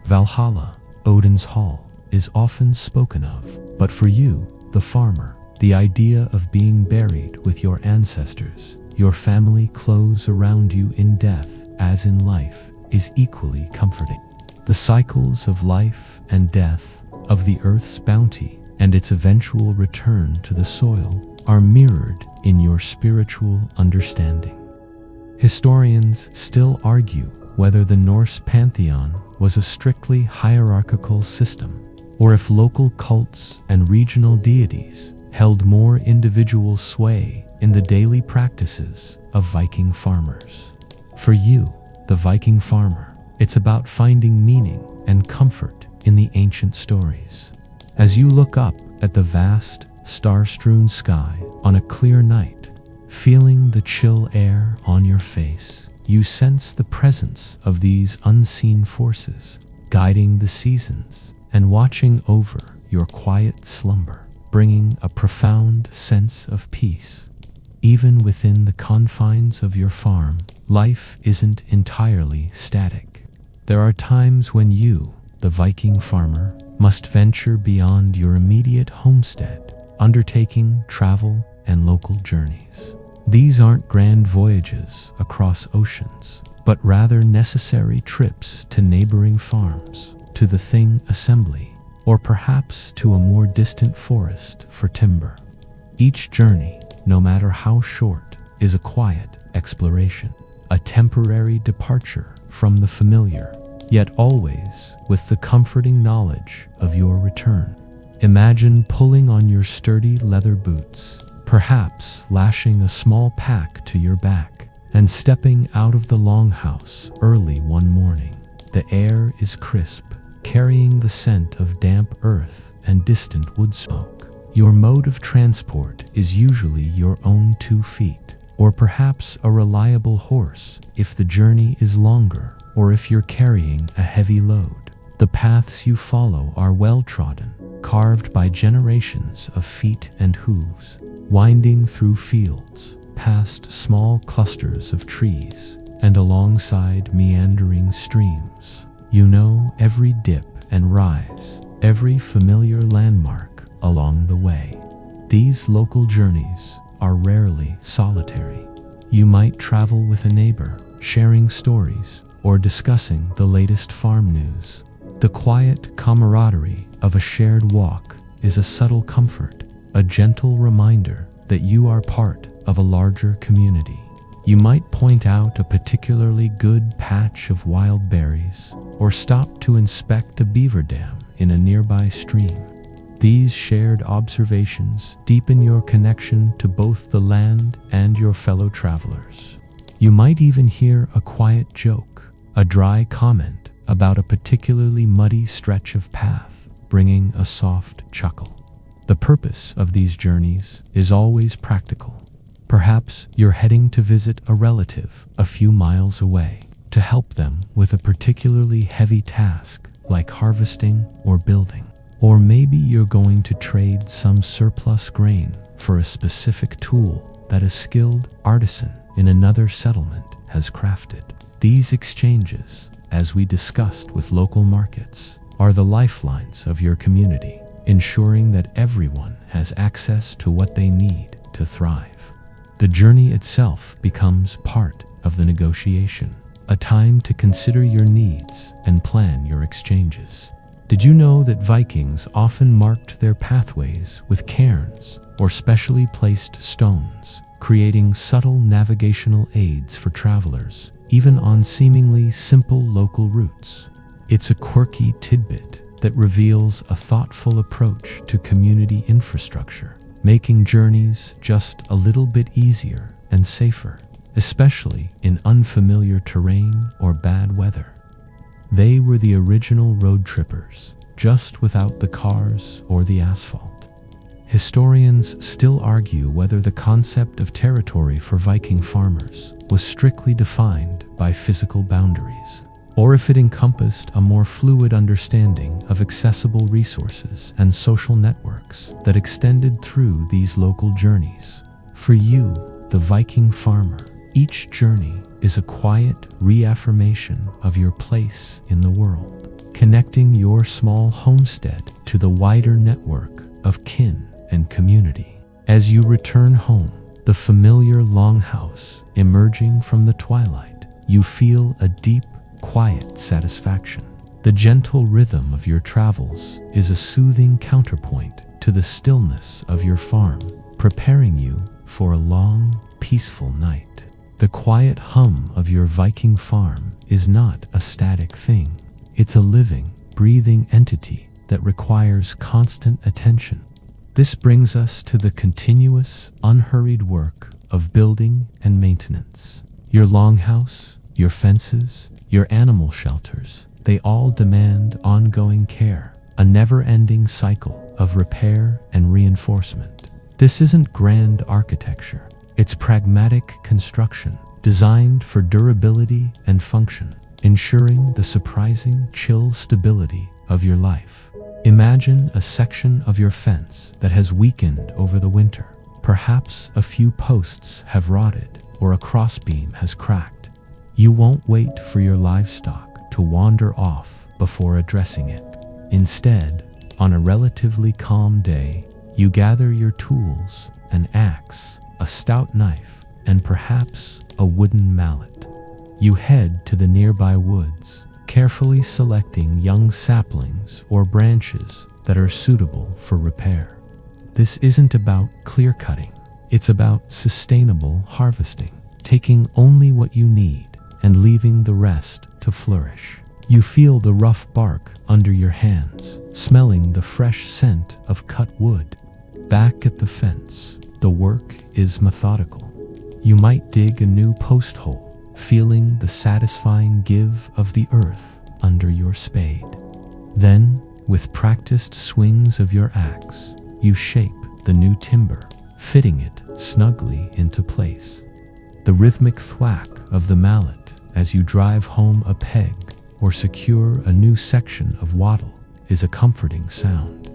Valhalla, Odin's Hall, is often spoken of, but for you, the farmer, the idea of being buried with your ancestors, your family close around you in death as in life, is equally comforting. The cycles of life and death, of the earth's bounty and its eventual return to the soil, are mirrored in your spiritual understanding. Historians still argue whether the Norse pantheon was a strictly hierarchical system, or if local cults and regional deities held more individual sway in the daily practices of Viking farmers. For you, the Viking farmer, it's about finding meaning and comfort in the ancient stories. As you look up at the vast, star-strewn sky on a clear night, feeling the chill air on your face, you sense the presence of these unseen forces, guiding the seasons and watching over your quiet slumber, bringing a profound sense of peace. Even within the confines of your farm, life isn't entirely static. There are times when you, the Viking farmer, must venture beyond your immediate homestead, undertaking travel and local journeys. These aren't grand voyages across oceans, but rather necessary trips to neighboring farms, to the Thing assembly, or perhaps to a more distant forest for timber. Each journey, no matter how short, is a quiet exploration, a temporary departure from the familiar, yet always with the comforting knowledge of your return. Imagine pulling on your sturdy leather boots, perhaps lashing a small pack to your back, and stepping out of the longhouse early one morning. The air is crisp, carrying the scent of damp earth and distant wood smoke. Your mode of transport is usually your own 2 feet, or perhaps a reliable horse if the journey is longer, or if you're carrying a heavy load. The paths you follow are well-trodden, carved by generations of feet and hooves, winding through fields, past small clusters of trees, and alongside meandering streams. You know every dip and rise, every familiar landmark along the way. These local journeys are rarely solitary. You might travel with a neighbor, sharing stories, or discussing the latest farm news. The quiet camaraderie of a shared walk is a subtle comfort, a gentle reminder that you are part of a larger community. You might point out a particularly good patch of wild berries, or stop to inspect a beaver dam in a nearby stream. These shared observations deepen your connection to both the land and your fellow travelers. You might even hear a quiet joke, a dry comment about a particularly muddy stretch of path, bringing a soft chuckle. The purpose of these journeys is always practical. Perhaps you're heading to visit a relative a few miles away, to help them with a particularly heavy task like harvesting or building. Or maybe you're going to trade some surplus grain for a specific tool that a skilled artisan in another settlement has crafted. These exchanges, as we discussed with local markets, are the lifelines of your community, ensuring that everyone has access to what they need to thrive. The journey itself becomes part of the negotiation, a time to consider your needs and plan your exchanges. Did you know that Vikings often marked their pathways with cairns or specially placed stones, creating subtle navigational aids for travelers, even on seemingly simple local routes? It's a quirky tidbit that reveals a thoughtful approach to community infrastructure, making journeys just a little bit easier and safer, especially in unfamiliar terrain or bad weather. They were the original road trippers, just without the cars or the asphalt. Historians still argue whether the concept of territory for Viking farmers was strictly defined by physical boundaries, or if it encompassed a more fluid understanding of accessible resources and social networks that extended through these local journeys. For you, the Viking farmer, each journey is a quiet reaffirmation of your place in the world, connecting your small homestead to the wider network of kin and community. As you return home, the familiar longhouse emerging from the twilight, you feel a deep, quiet satisfaction. The gentle rhythm of your travels is a soothing counterpoint to the stillness of your farm, preparing you for a long, peaceful night. The quiet hum of your Viking farm is not a static thing. It's a living, breathing entity that requires constant attention. This brings us to the continuous, unhurried work of building and maintenance. Your longhouse, your fences, your animal shelters, they all demand ongoing care, a never-ending cycle of repair and reinforcement. This isn't grand architecture. It's pragmatic construction, designed for durability and function, ensuring the surprising chill stability of your life. Imagine a section of your fence that has weakened over the winter. Perhaps a few posts have rotted or a crossbeam has cracked. You won't wait for your livestock to wander off before addressing it. Instead, On a relatively calm day, you gather your tools, an axe, a stout knife, and perhaps a wooden mallet. You head to the nearby woods, carefully selecting young saplings or branches that are suitable for repair. This isn't about clear-cutting. It's about sustainable harvesting, taking only what you need and leaving the rest to flourish. You feel the rough bark under your hands, smelling the fresh scent of cut wood. Back at the fence, the work is methodical. You might dig a new post hole, feeling the satisfying give of the earth under your spade. Then, with practiced swings of your axe, you shape the new timber, fitting it snugly into place. The rhythmic thwack of the mallet as you drive home a peg or secure a new section of wattle is a comforting sound,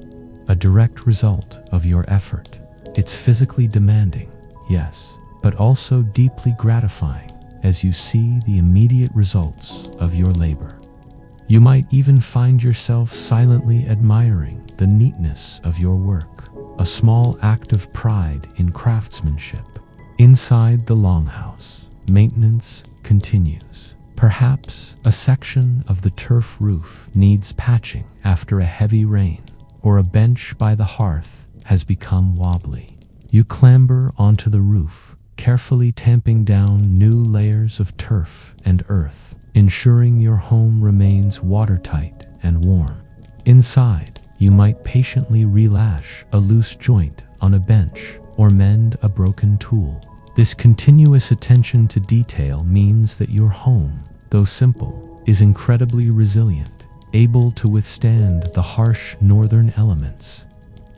a direct result of your effort. It's physically demanding, yes, but also deeply gratifying as you see the immediate results of your labor. You might even find yourself silently admiring the neatness of your work, a small act of pride in craftsmanship. Inside the longhouse, maintenance continues. Perhaps a section of the turf roof needs patching after a heavy rain, or a bench by the hearth has become wobbly. You clamber onto the roof, carefully tamping down new layers of turf and earth, ensuring your home remains watertight and warm. Inside, you might patiently relash a loose joint on a bench or mend a broken tool. This continuous attention to detail means that your home, though simple, is incredibly resilient, able to withstand the harsh northern elements.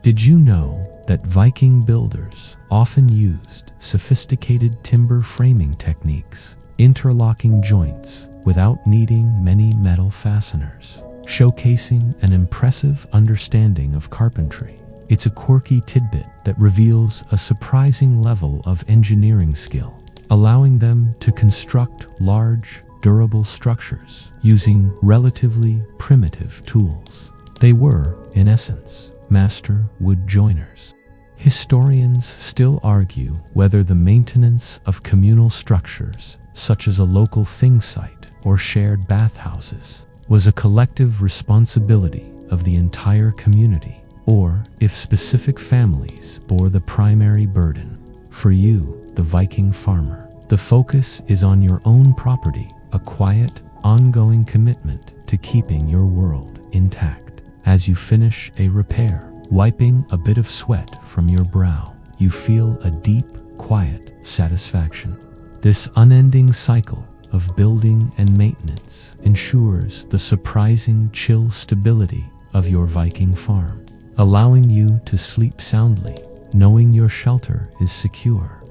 Did you know that Viking builders often used sophisticated timber framing techniques, interlocking joints without needing many metal fasteners, showcasing an impressive understanding of carpentry? It's a quirky tidbit that reveals a surprising level of engineering skill, allowing them to construct large, durable structures using relatively primitive tools. They were, in essence, master wood joiners. Historians still argue whether the maintenance of communal structures, such as a local thing site or shared bathhouses, was a collective responsibility of the entire community, or if specific families bore the primary burden. For you, the Viking farmer, the focus is on your own property, a quiet, ongoing commitment to keeping your world intact. As you finish a repair, wiping a bit of sweat from your brow, you feel a deep, quiet satisfaction. This unending cycle of building and maintenance ensures the surprising chill stability of your Viking farm, allowing you to sleep soundly, knowing your shelter is secure.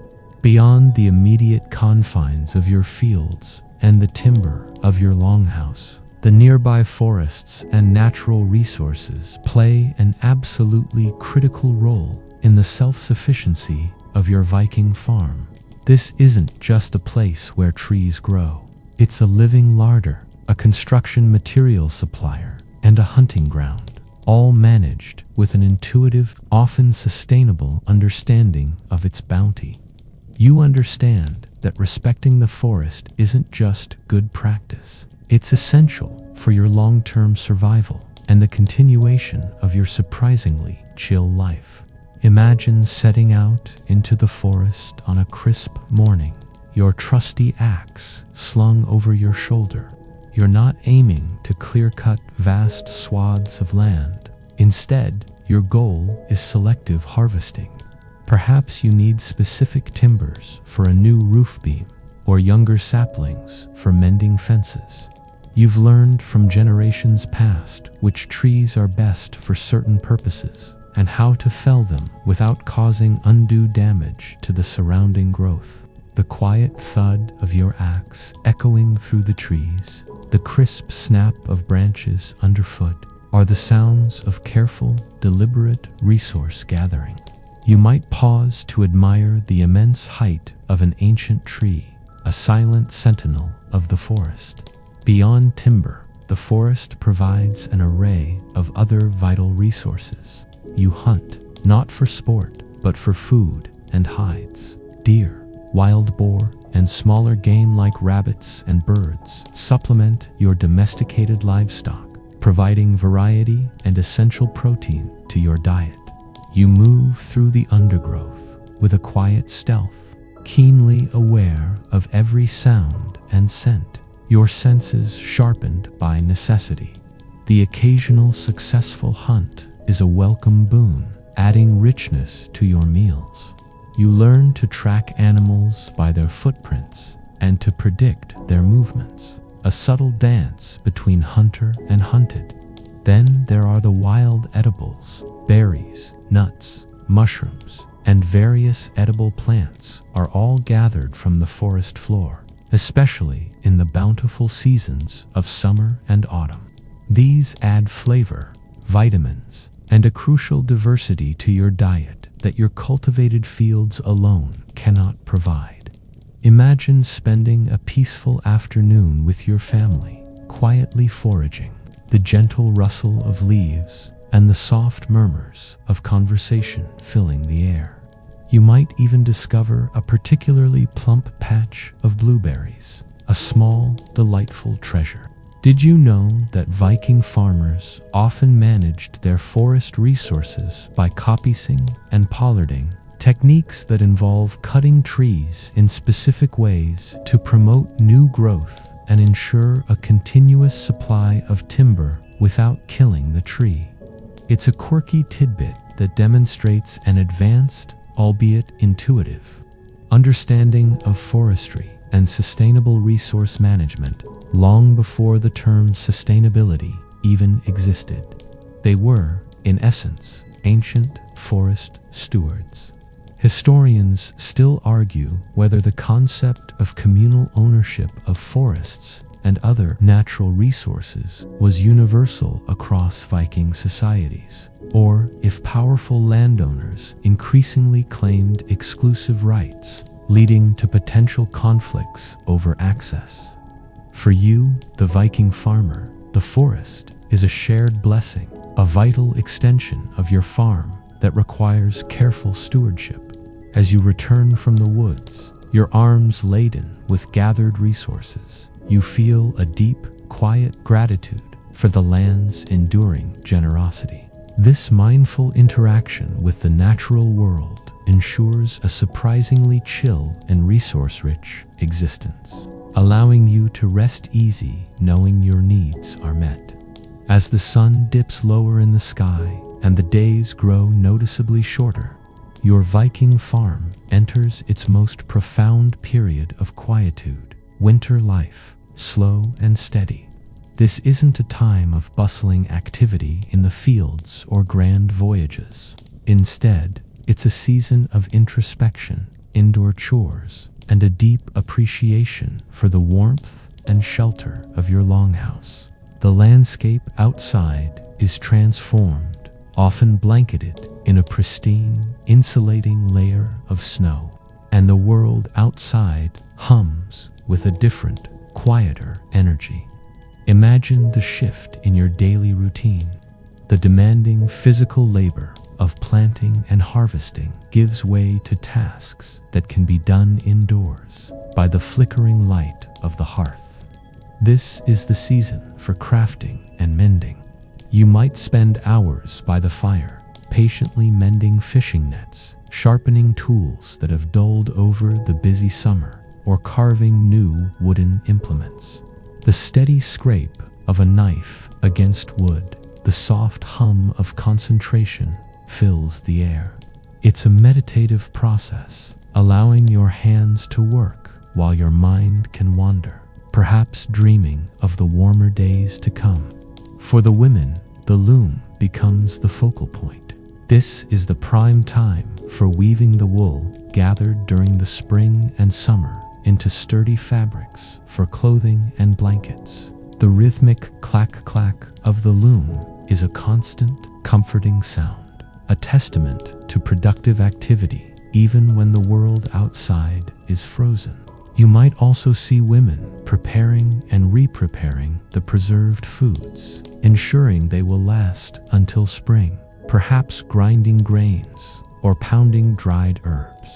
Beyond the immediate confines of your fields and the timber of your longhouse, the nearby forests and natural resources play an absolutely critical role in the self-sufficiency of your Viking farm. This isn't just a place where trees grow. It's a living larder, a construction material supplier, and a hunting ground, all managed with an intuitive, often sustainable understanding of its bounty. You understand that respecting the forest isn't just good practice. It's essential for your long-term survival and the continuation of your surprisingly chill life. Imagine setting out into the forest on a crisp morning, your trusty axe slung over your shoulder. You're not aiming to clear-cut vast swaths of land. Instead, your goal is selective harvesting. Perhaps you need specific timbers for a new roof beam, or younger saplings for mending fences. You've learned from generations past which trees are best for certain purposes, and how to fell them without causing undue damage to the surrounding growth. The quiet thud of your axe echoing through the trees, the crisp snap of branches underfoot, are the sounds of careful, deliberate resource gathering. You might pause to admire the immense height of an ancient tree, a silent sentinel of the forest. Beyond timber, the forest provides an array of other other vital resources. You hunt, not for sport, but for food and hides. Deer, wild boar, and smaller game like rabbits and birds supplement your domesticated livestock, providing variety and essential protein to your diet. You move through the undergrowth with a quiet stealth, keenly aware of every sound and scent, your senses sharpened by necessity. The occasional successful hunt is a welcome boon, adding richness to your meals. You learn to track animals by their footprints and to predict their movements, a subtle dance between hunter and hunted. Then there are the wild edibles. Berries, nuts, mushrooms, and various edible plants are all gathered from the forest floor, especially in the bountiful seasons of summer and autumn. These add flavor, vitamins, and a crucial diversity to your diet that your cultivated fields alone cannot provide. Imagine spending a peaceful afternoon with your family, quietly foraging, the gentle rustle of leaves and the soft murmurs of conversation filling the air. You might even discover a particularly plump patch of blueberries, a small, delightful treasure. Did you know that Viking farmers often managed their forest resources by coppicing and pollarding, techniques that involve cutting trees in specific ways to promote new growth and ensure a continuous supply of timber without killing the tree? It's a quirky tidbit that demonstrates an advanced, albeit intuitive, understanding of forestry and sustainable resource management long before the term sustainability even existed. They were, in essence, ancient forest stewards. Historians still argue whether the concept of communal ownership of forests and other natural resources was universal across Viking societies, or if powerful landowners increasingly claimed exclusive rights, leading to potential conflicts over access. For you, the Viking farmer, the forest is a shared blessing, a vital extension of your farm that requires careful stewardship. As you return from the woods, your arms laden with gathered resources, you feel a deep, quiet gratitude for the land's enduring generosity. This mindful interaction with the natural world ensures a surprisingly chill and resource-rich existence, allowing you to rest easy knowing your needs are met. As the sun dips lower in the sky and the days grow noticeably shorter, your Viking farm enters its most profound period of quietude, winter life, slow and steady. This isn't a time of bustling activity in the fields or grand voyages. Instead, it's a season of introspection, indoor chores, and a deep appreciation for the warmth and shelter of your longhouse. The landscape outside is transformed, often blanketed in a pristine, insulating layer of snow, and the world outside hums with a different, quieter energy. Imagine the shift in your daily routine. The demanding physical labor of planting and harvesting gives way to tasks that can be done indoors by the flickering light of the hearth. This is the season for crafting and mending. You might spend hours by the fire, patiently mending fishing nets, sharpening tools that have dulled over the busy summer, or carving new wooden implements. The steady scrape of a knife against wood, the soft hum of concentration fills the air. It's a meditative process, allowing your hands to work while your mind can wander, perhaps dreaming of the warmer days to come. For the women, the loom becomes the focal point. This is the prime time for weaving the wool gathered during the spring and summer into sturdy fabrics for clothing and blankets. The rhythmic clack-clack of the loom is a constant, comforting sound, a testament to productive activity even when the world outside is frozen. You might also see women preparing and re-preparing the preserved foods, ensuring they will last until spring, perhaps grinding grains or pounding dried herbs.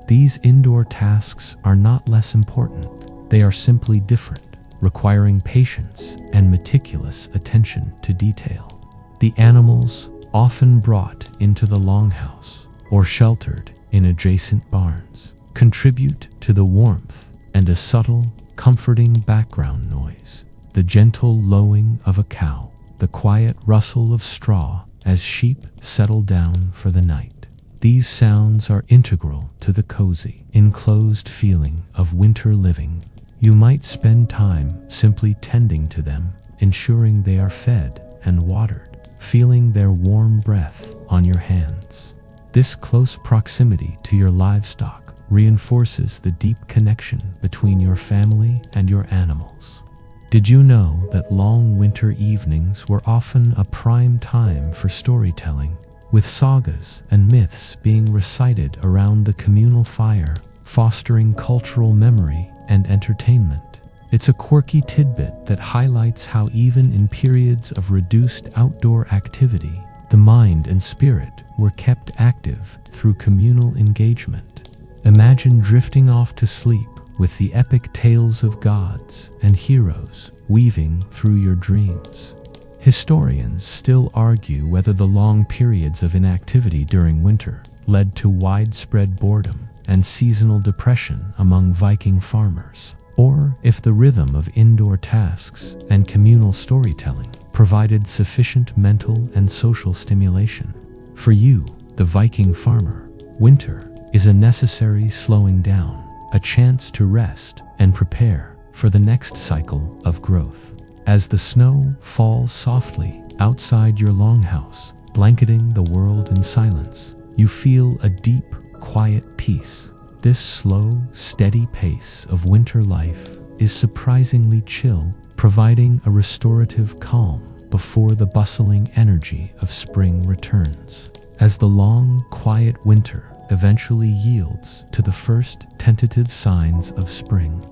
These indoor tasks are not less important. They are simply different, requiring patience and meticulous attention to detail. The animals, often brought into the longhouse or sheltered in adjacent barns, contribute to the warmth and a subtle, comforting background noise. The gentle lowing of a cow, the quiet rustle of straw as sheep settle down for the night. These sounds are integral to the cozy, enclosed feeling of winter living. You might spend time simply tending to them, ensuring they are fed and watered, feeling their warm breath on your hands. This close proximity to your livestock reinforces the deep connection between your family and your animals. Did you know that long winter evenings were often a prime time for storytelling, with sagas and myths being recited around the communal fire, fostering cultural memory and entertainment? It's a quirky tidbit that highlights how even in periods of reduced outdoor activity, the mind and spirit were kept active through communal engagement. Imagine drifting off to sleep with the epic tales of gods and heroes weaving through your dreams. Historians still argue whether the long periods of inactivity during winter led to widespread boredom and seasonal depression among Viking farmers, or if the rhythm of indoor tasks and communal storytelling provided sufficient mental and social stimulation. For you, the Viking farmer, winter is a necessary slowing down, a chance to rest and prepare for the next cycle of growth. As the snow falls softly outside your longhouse, blanketing the world in silence, you feel a deep, quiet peace. This slow, steady pace of winter life is surprisingly chill, providing a restorative calm before the bustling energy of spring returns. As the long, quiet winter eventually yields to the first tentative signs of spring,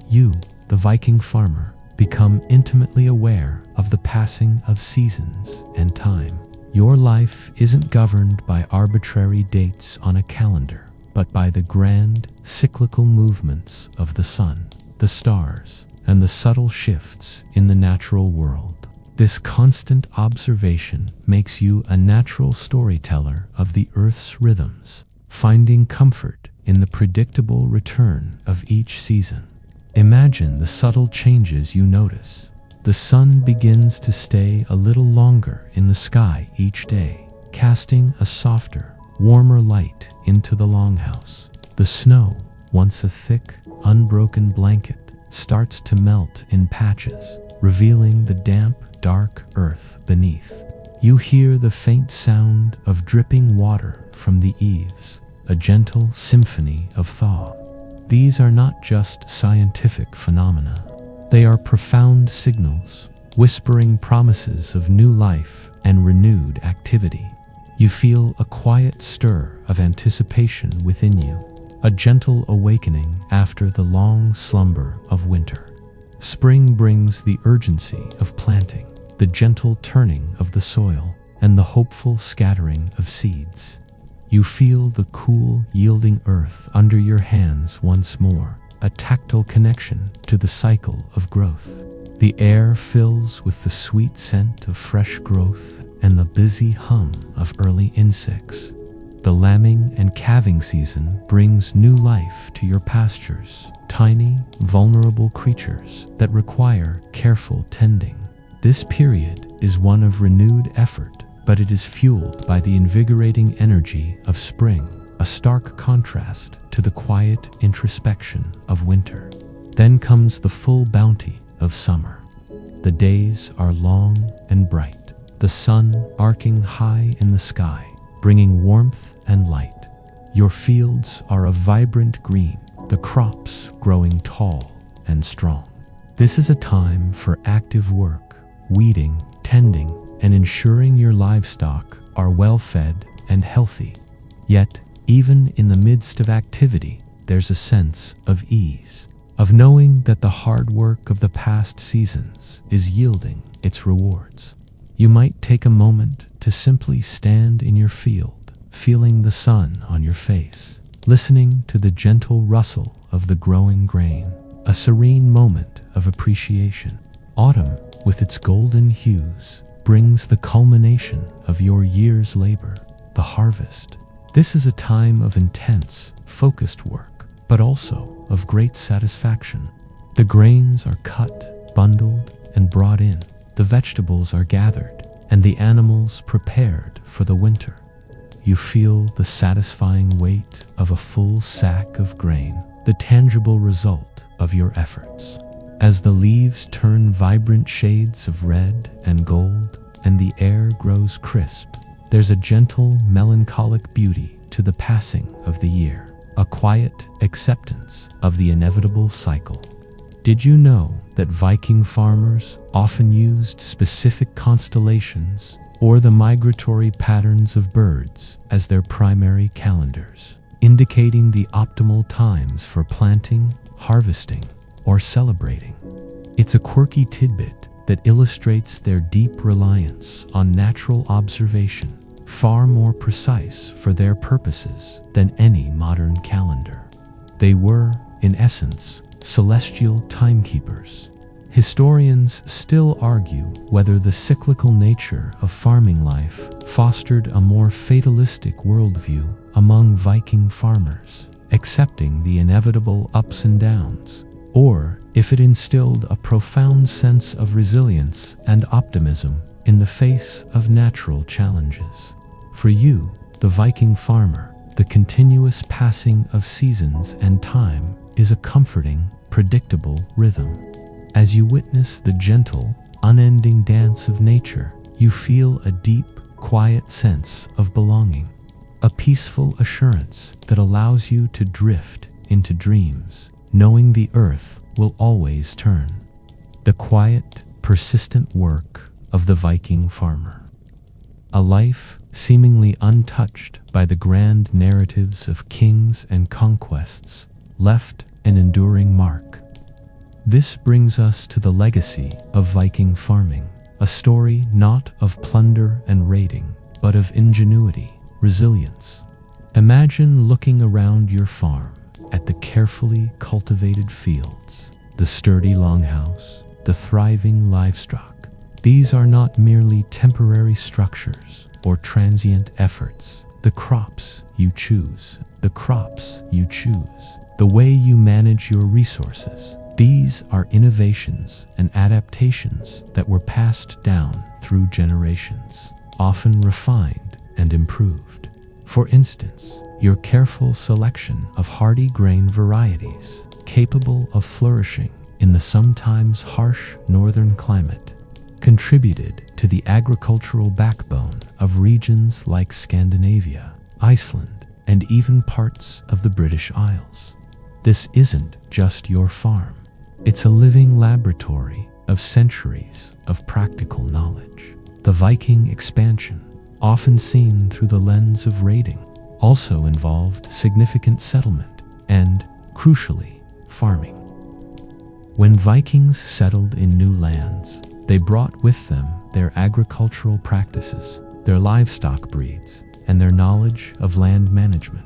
you, the Viking farmer, become intimately aware of the passing of seasons and time. Your life isn't governed by arbitrary dates on a calendar, but by the grand, cyclical movements of the sun, the stars, and the subtle shifts in the natural world. This constant observation makes you a natural storyteller of the Earth's rhythms, finding comfort in the predictable return of each season. Imagine the subtle changes you notice. The sun begins to stay a little longer in the sky each day, casting a softer, warmer light into the longhouse. The snow, once a thick, unbroken blanket, starts to melt in patches, revealing the damp, dark earth beneath. You hear the faint sound of dripping water from the eaves, a gentle symphony of thaw. These are not just scientific phenomena. They are profound signals, whispering promises of new life and renewed activity. You feel a quiet stir of anticipation within you, a gentle awakening after the long slumber of winter. Spring brings the urgency of planting, the gentle turning of the soil, and the hopeful scattering of seeds. You feel the cool, yielding earth under your hands once more, a tactile connection to the cycle of growth. The air fills with the sweet scent of fresh growth and the busy hum of early insects. The lambing and calving season brings new life to your pastures, tiny, vulnerable creatures that require careful tending. This period is one of renewed effort, but it is fueled by the invigorating energy of spring, a stark contrast to the quiet introspection of winter. Then comes the full bounty of summer. The days are long and bright, the sun arcing high in the sky, bringing warmth and light. Your fields are a vibrant green, the crops growing tall and strong. This is a time for active work, weeding, tending, and ensuring your livestock are well fed and healthy. Yet, even in the midst of activity, there's a sense of ease. of knowing that the hard work of the past seasons is yielding its rewards. You might take a moment to simply stand in your field, feeling the sun on your face, listening to the gentle rustle of the growing grain, a serene moment of appreciation. Autumn, with its golden hues, brings the culmination of your year's labor, the harvest. This is a time of intense, focused work, but also of great satisfaction. The grains are cut, bundled, and brought in. The vegetables are gathered, and the animals prepared for the winter. You feel the satisfying weight of a full sack of grain, the tangible result of your efforts. As the leaves turn vibrant shades of red and gold, and the air grows crisp, there's a gentle, melancholic beauty to the passing of the year, a quiet acceptance of the inevitable cycle. Did you know that Viking farmers often used specific constellations or the migratory patterns of birds as their primary calendars, indicating the optimal times for planting, harvesting, or celebrating? It's a quirky tidbit that illustrates their deep reliance on natural observation, far more precise for their purposes than any modern calendar. They were, in essence, celestial timekeepers. Historians still argue whether the cyclical nature of farming life fostered a more fatalistic worldview among Viking farmers, accepting the inevitable ups and downs, or if it instilled a profound sense of resilience and optimism in the face of natural challenges. For you, the Viking farmer, the continuous passing of seasons and time is a comforting, predictable rhythm. As you witness the gentle, unending dance of nature, you feel a deep, quiet sense of belonging, a peaceful assurance that allows you to drift into dreams, knowing the earth will always turn. The quiet, persistent work of the Viking farmer. A life seemingly untouched by the grand narratives of kings and conquests left an enduring mark. This brings us to the legacy of Viking farming, a story not of plunder and raiding, but of ingenuity, resilience. Imagine looking around your farm at the carefully cultivated fields, the sturdy longhouse, the thriving livestock. These are not merely temporary structures or transient efforts. The crops you choose, the way you manage your resources. These are innovations and adaptations that were passed down through generations, often refined and improved. For instance, your careful selection of hardy grain varieties, capable of flourishing in the sometimes harsh northern climate, contributed to the agricultural backbone of regions like Scandinavia, Iceland, and even parts of the British Isles. This isn't just your farm. It's a living laboratory of centuries of practical knowledge. The Viking expansion, often seen through the lens of raiding, also involved significant settlement and, crucially, farming. When Vikings settled in new lands, they brought with them their agricultural practices, their livestock breeds, and their knowledge of land management.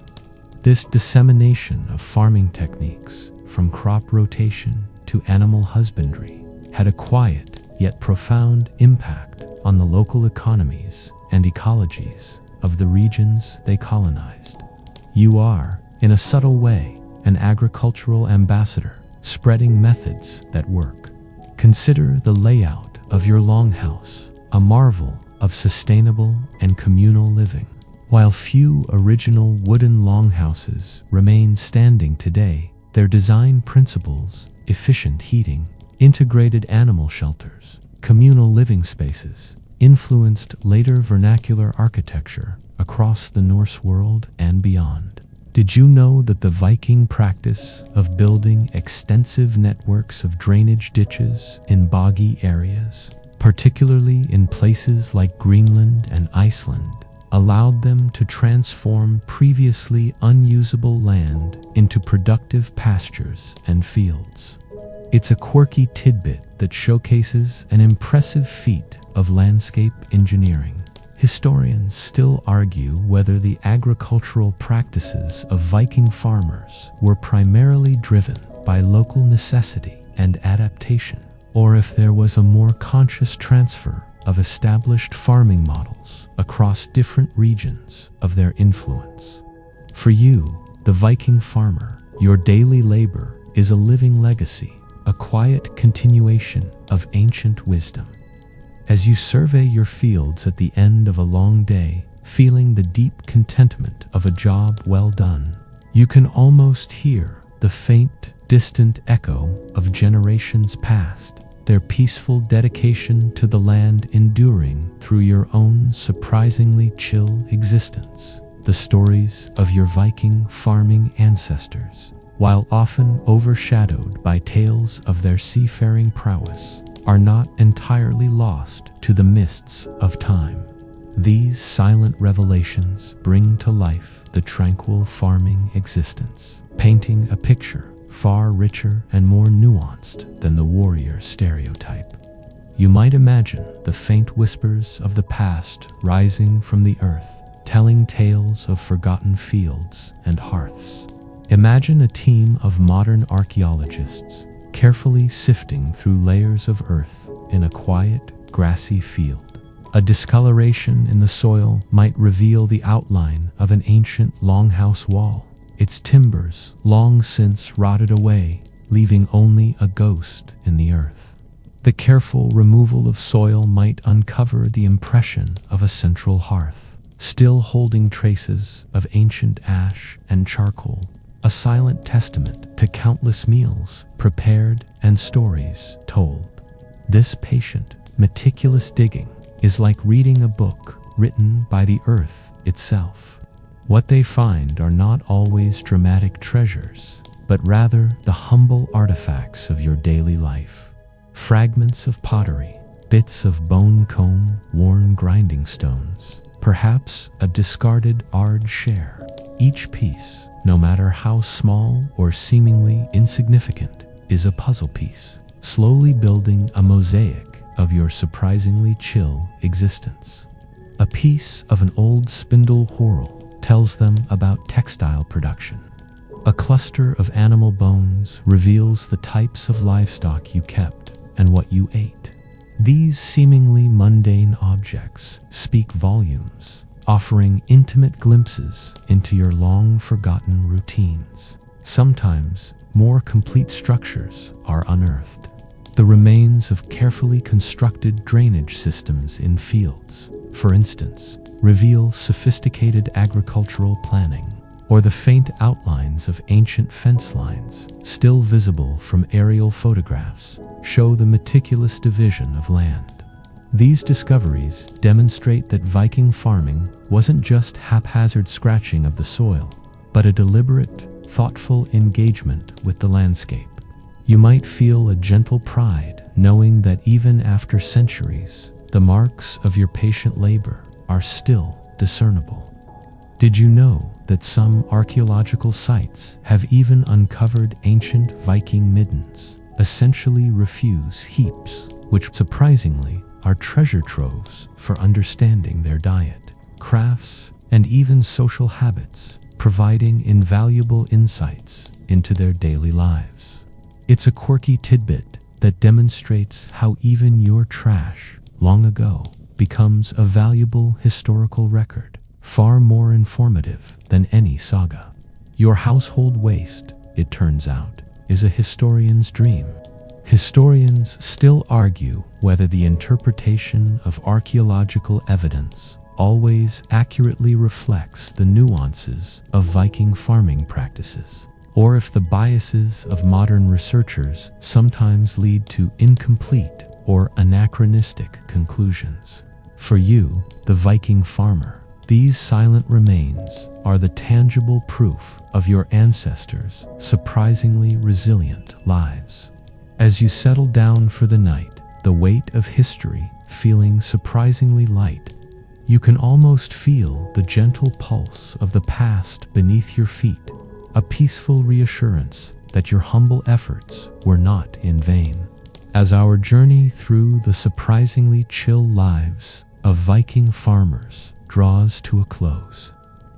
This dissemination of farming techniques, from crop rotation to animal husbandry, had a quiet yet profound impact on the local economies and ecologies of the regions they colonized. You are, in a subtle way, an agricultural ambassador, spreading methods that work. Consider the layout of your longhouse, a marvel of sustainable and communal living. While few original wooden longhouses remain standing today, their design principles, efficient heating, integrated animal shelters, communal living spaces, influenced later vernacular architecture across the Norse world and beyond. Did you know that the Viking practice of building extensive networks of drainage ditches in boggy areas, particularly in places like Greenland and Iceland, allowed them to transform previously unusable land into productive pastures and fields. It's a quirky tidbit that showcases an impressive feat of landscape engineering. Historians still argue whether the agricultural practices of Viking farmers were primarily driven by local necessity and adaptation, or if there was a more conscious transfer of established farming models across different regions of their influence. For you, the Viking farmer, your daily labor is a living legacy, a quiet continuation of ancient wisdom. As you survey your fields at the end of a long day, feeling the deep contentment of a job well done, you can almost hear the faint, distant echo of generations past, their peaceful dedication to the land enduring through your own surprisingly chill existence. The stories of your Viking farming ancestors, while often overshadowed by tales of their seafaring prowess, are not entirely lost to the mists of time. These silent revelations bring to life the tranquil farming existence, painting a picture far richer and more nuanced than the warrior stereotype. You might imagine the faint whispers of the past rising from the earth, telling tales of forgotten fields and hearths. Imagine a team of modern archaeologists carefully sifting through layers of earth in a quiet, grassy field. A discoloration in the soil might reveal the outline of an ancient longhouse wall, its timbers long since rotted away, leaving only a ghost in the earth. The careful removal of soil might uncover the impression of a central hearth, still holding traces of ancient ash and charcoal, a silent testament to countless meals prepared and stories told. This patient, meticulous digging is like reading a book written by the earth itself. What they find are not always dramatic treasures, but rather the humble artifacts of your daily life. Fragments of pottery, bits of bone comb, worn grinding stones, perhaps a discarded ard share. Each piece, no matter how small or seemingly insignificant, is a puzzle piece, slowly building a mosaic of your surprisingly chill existence. A piece of an old spindle whorl tells them about textile production. A cluster of animal bones reveals the types of livestock you kept and what you ate. These seemingly mundane objects speak volumes, offering intimate glimpses into your long-forgotten routines. Sometimes, more complete structures are unearthed. The remains of carefully constructed drainage systems in fields, for instance, reveal sophisticated agricultural planning, or the faint outlines of ancient fence lines, still visible from aerial photographs, show the meticulous division of land. These discoveries demonstrate that Viking farming wasn't just haphazard scratching of the soil, but a deliberate, thoughtful engagement with the landscape. You might feel a gentle pride knowing that even after centuries, the marks of your patient labor are still discernible. Did you know that some archaeological sites have even uncovered ancient Viking middens, essentially refuse heaps, which surprisingly are treasure troves for understanding their diet, crafts, and even social habits, providing invaluable insights into their daily lives. It's a quirky tidbit that demonstrates how even your trash, long ago, becomes a valuable historical record, far more informative than any saga. Your household waste, it turns out, is a historian's dream. Historians still argue whether the interpretation of archaeological evidence always accurately reflects the nuances of Viking farming practices, or if the biases of modern researchers sometimes lead to incomplete or anachronistic conclusions. For you, the Viking farmer, these silent remains are the tangible proof of your ancestors' surprisingly resilient lives. As you settle down for the night, the weight of history feeling surprisingly light, You can almost feel the gentle pulse of the past beneath your feet, a peaceful reassurance that your humble efforts were not in vain. As our journey through the surprisingly chill lives of Viking farmers draws to a close,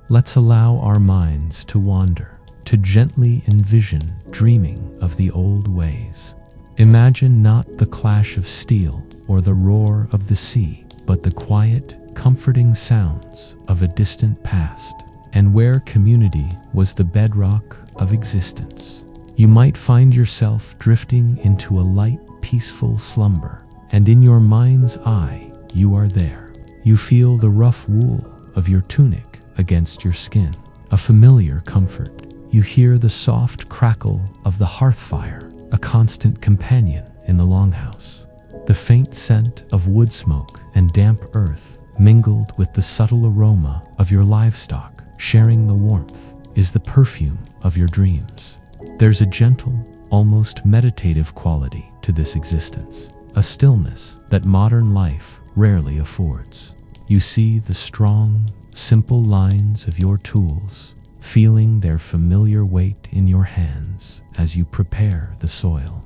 let's allow our minds to wander, to gently envision dreaming of the old ways. Imagine not the clash of steel or the roar of the sea, but the quiet, comforting sounds of a distant past, and where community was the bedrock of existence. You might find yourself drifting into a light, peaceful slumber, and in your mind's eye, you are there. You feel the rough wool of your tunic against your skin, a familiar comfort. You hear the soft crackle of the hearth fire, a constant companion in the longhouse. The faint scent of wood smoke and damp earth, mingled with the subtle aroma of your livestock, sharing the warmth, is the perfume of your dreams. There's a gentle, almost meditative quality to this existence, a stillness that modern life rarely affords. You see the strong, simple lines of your tools, feeling their familiar weight in your hands as you prepare the soil.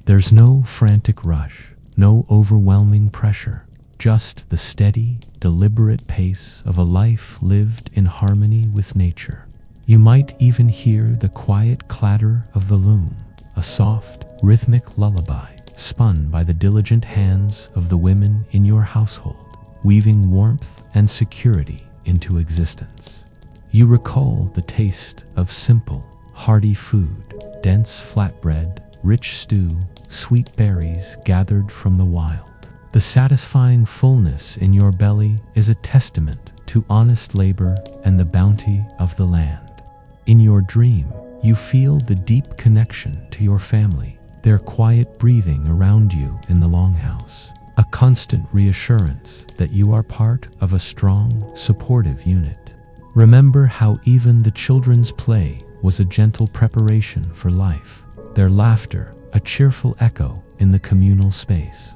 There's no frantic rush, no overwhelming pressure, just the steady, deliberate pace of a life lived in harmony with nature. You might even hear the quiet clatter of the loom, a soft, rhythmic lullaby spun by the diligent hands of the women in your household, weaving warmth and security into existence. You recall the taste of simple, hearty food, dense flatbread, rich stew, sweet berries gathered from the wild. The satisfying fullness in your belly is a testament to honest labor and the bounty of the land. In your dream, you feel the deep connection to your family, their quiet breathing around you in the longhouse, a constant reassurance that you are part of a strong, supportive unit. Remember how even the children's play was a gentle preparation for life, their laughter a cheerful echo in the communal space.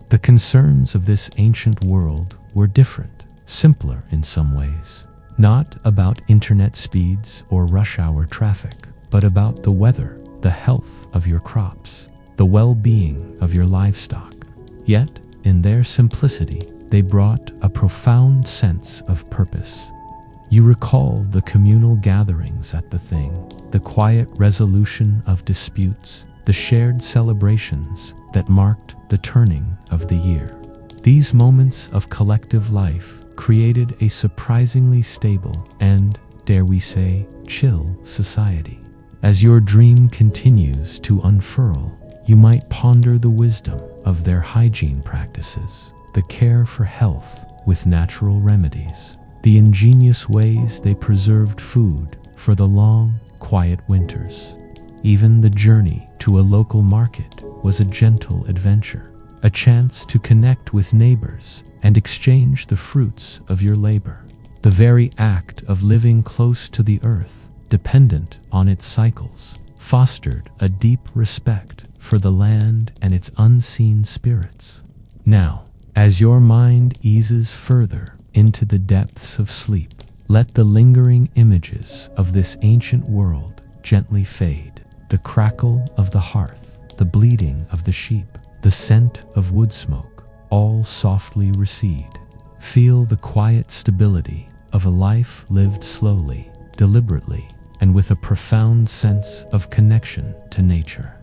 The concerns of this ancient world were different, simpler in some ways, not about internet speeds or rush hour traffic, but about the weather, the health of your crops, the well-being of your livestock. Yet, in their simplicity, they brought a profound sense of purpose. You recall the communal gatherings at the Thing, the quiet resolution of disputes, the shared celebrations that marked the turning of the year. These moments of collective life created a surprisingly stable and, dare we say, chill society. As your dream continues to unfurl, you might ponder the wisdom of their hygiene practices, the care for health with natural remedies, the ingenious ways they preserved food for the long, quiet winters. Even the journey to a local market was a gentle adventure, a chance to connect with neighbors and exchange the fruits of your labor. The very act of living close to the earth, dependent on its cycles, fostered a deep respect for the land and its unseen spirits. Now, as your mind eases further into the depths of sleep, let the lingering images of this ancient world gently fade. The crackle of the hearth, the bleating of the sheep, the scent of wood smoke, all softly recede. Feel the quiet stability of a life lived slowly, deliberately, and with a profound sense of connection to nature.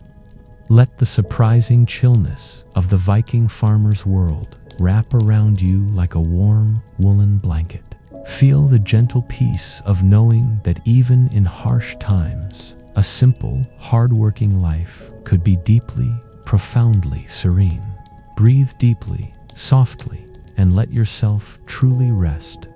Let the surprising chillness of the Viking farmer's world wrap around you like a warm, woolen blanket. Feel the gentle peace of knowing that even in harsh times, a simple, hard-working life could be deeply, profoundly serene. Breathe deeply, softly, and let yourself truly rest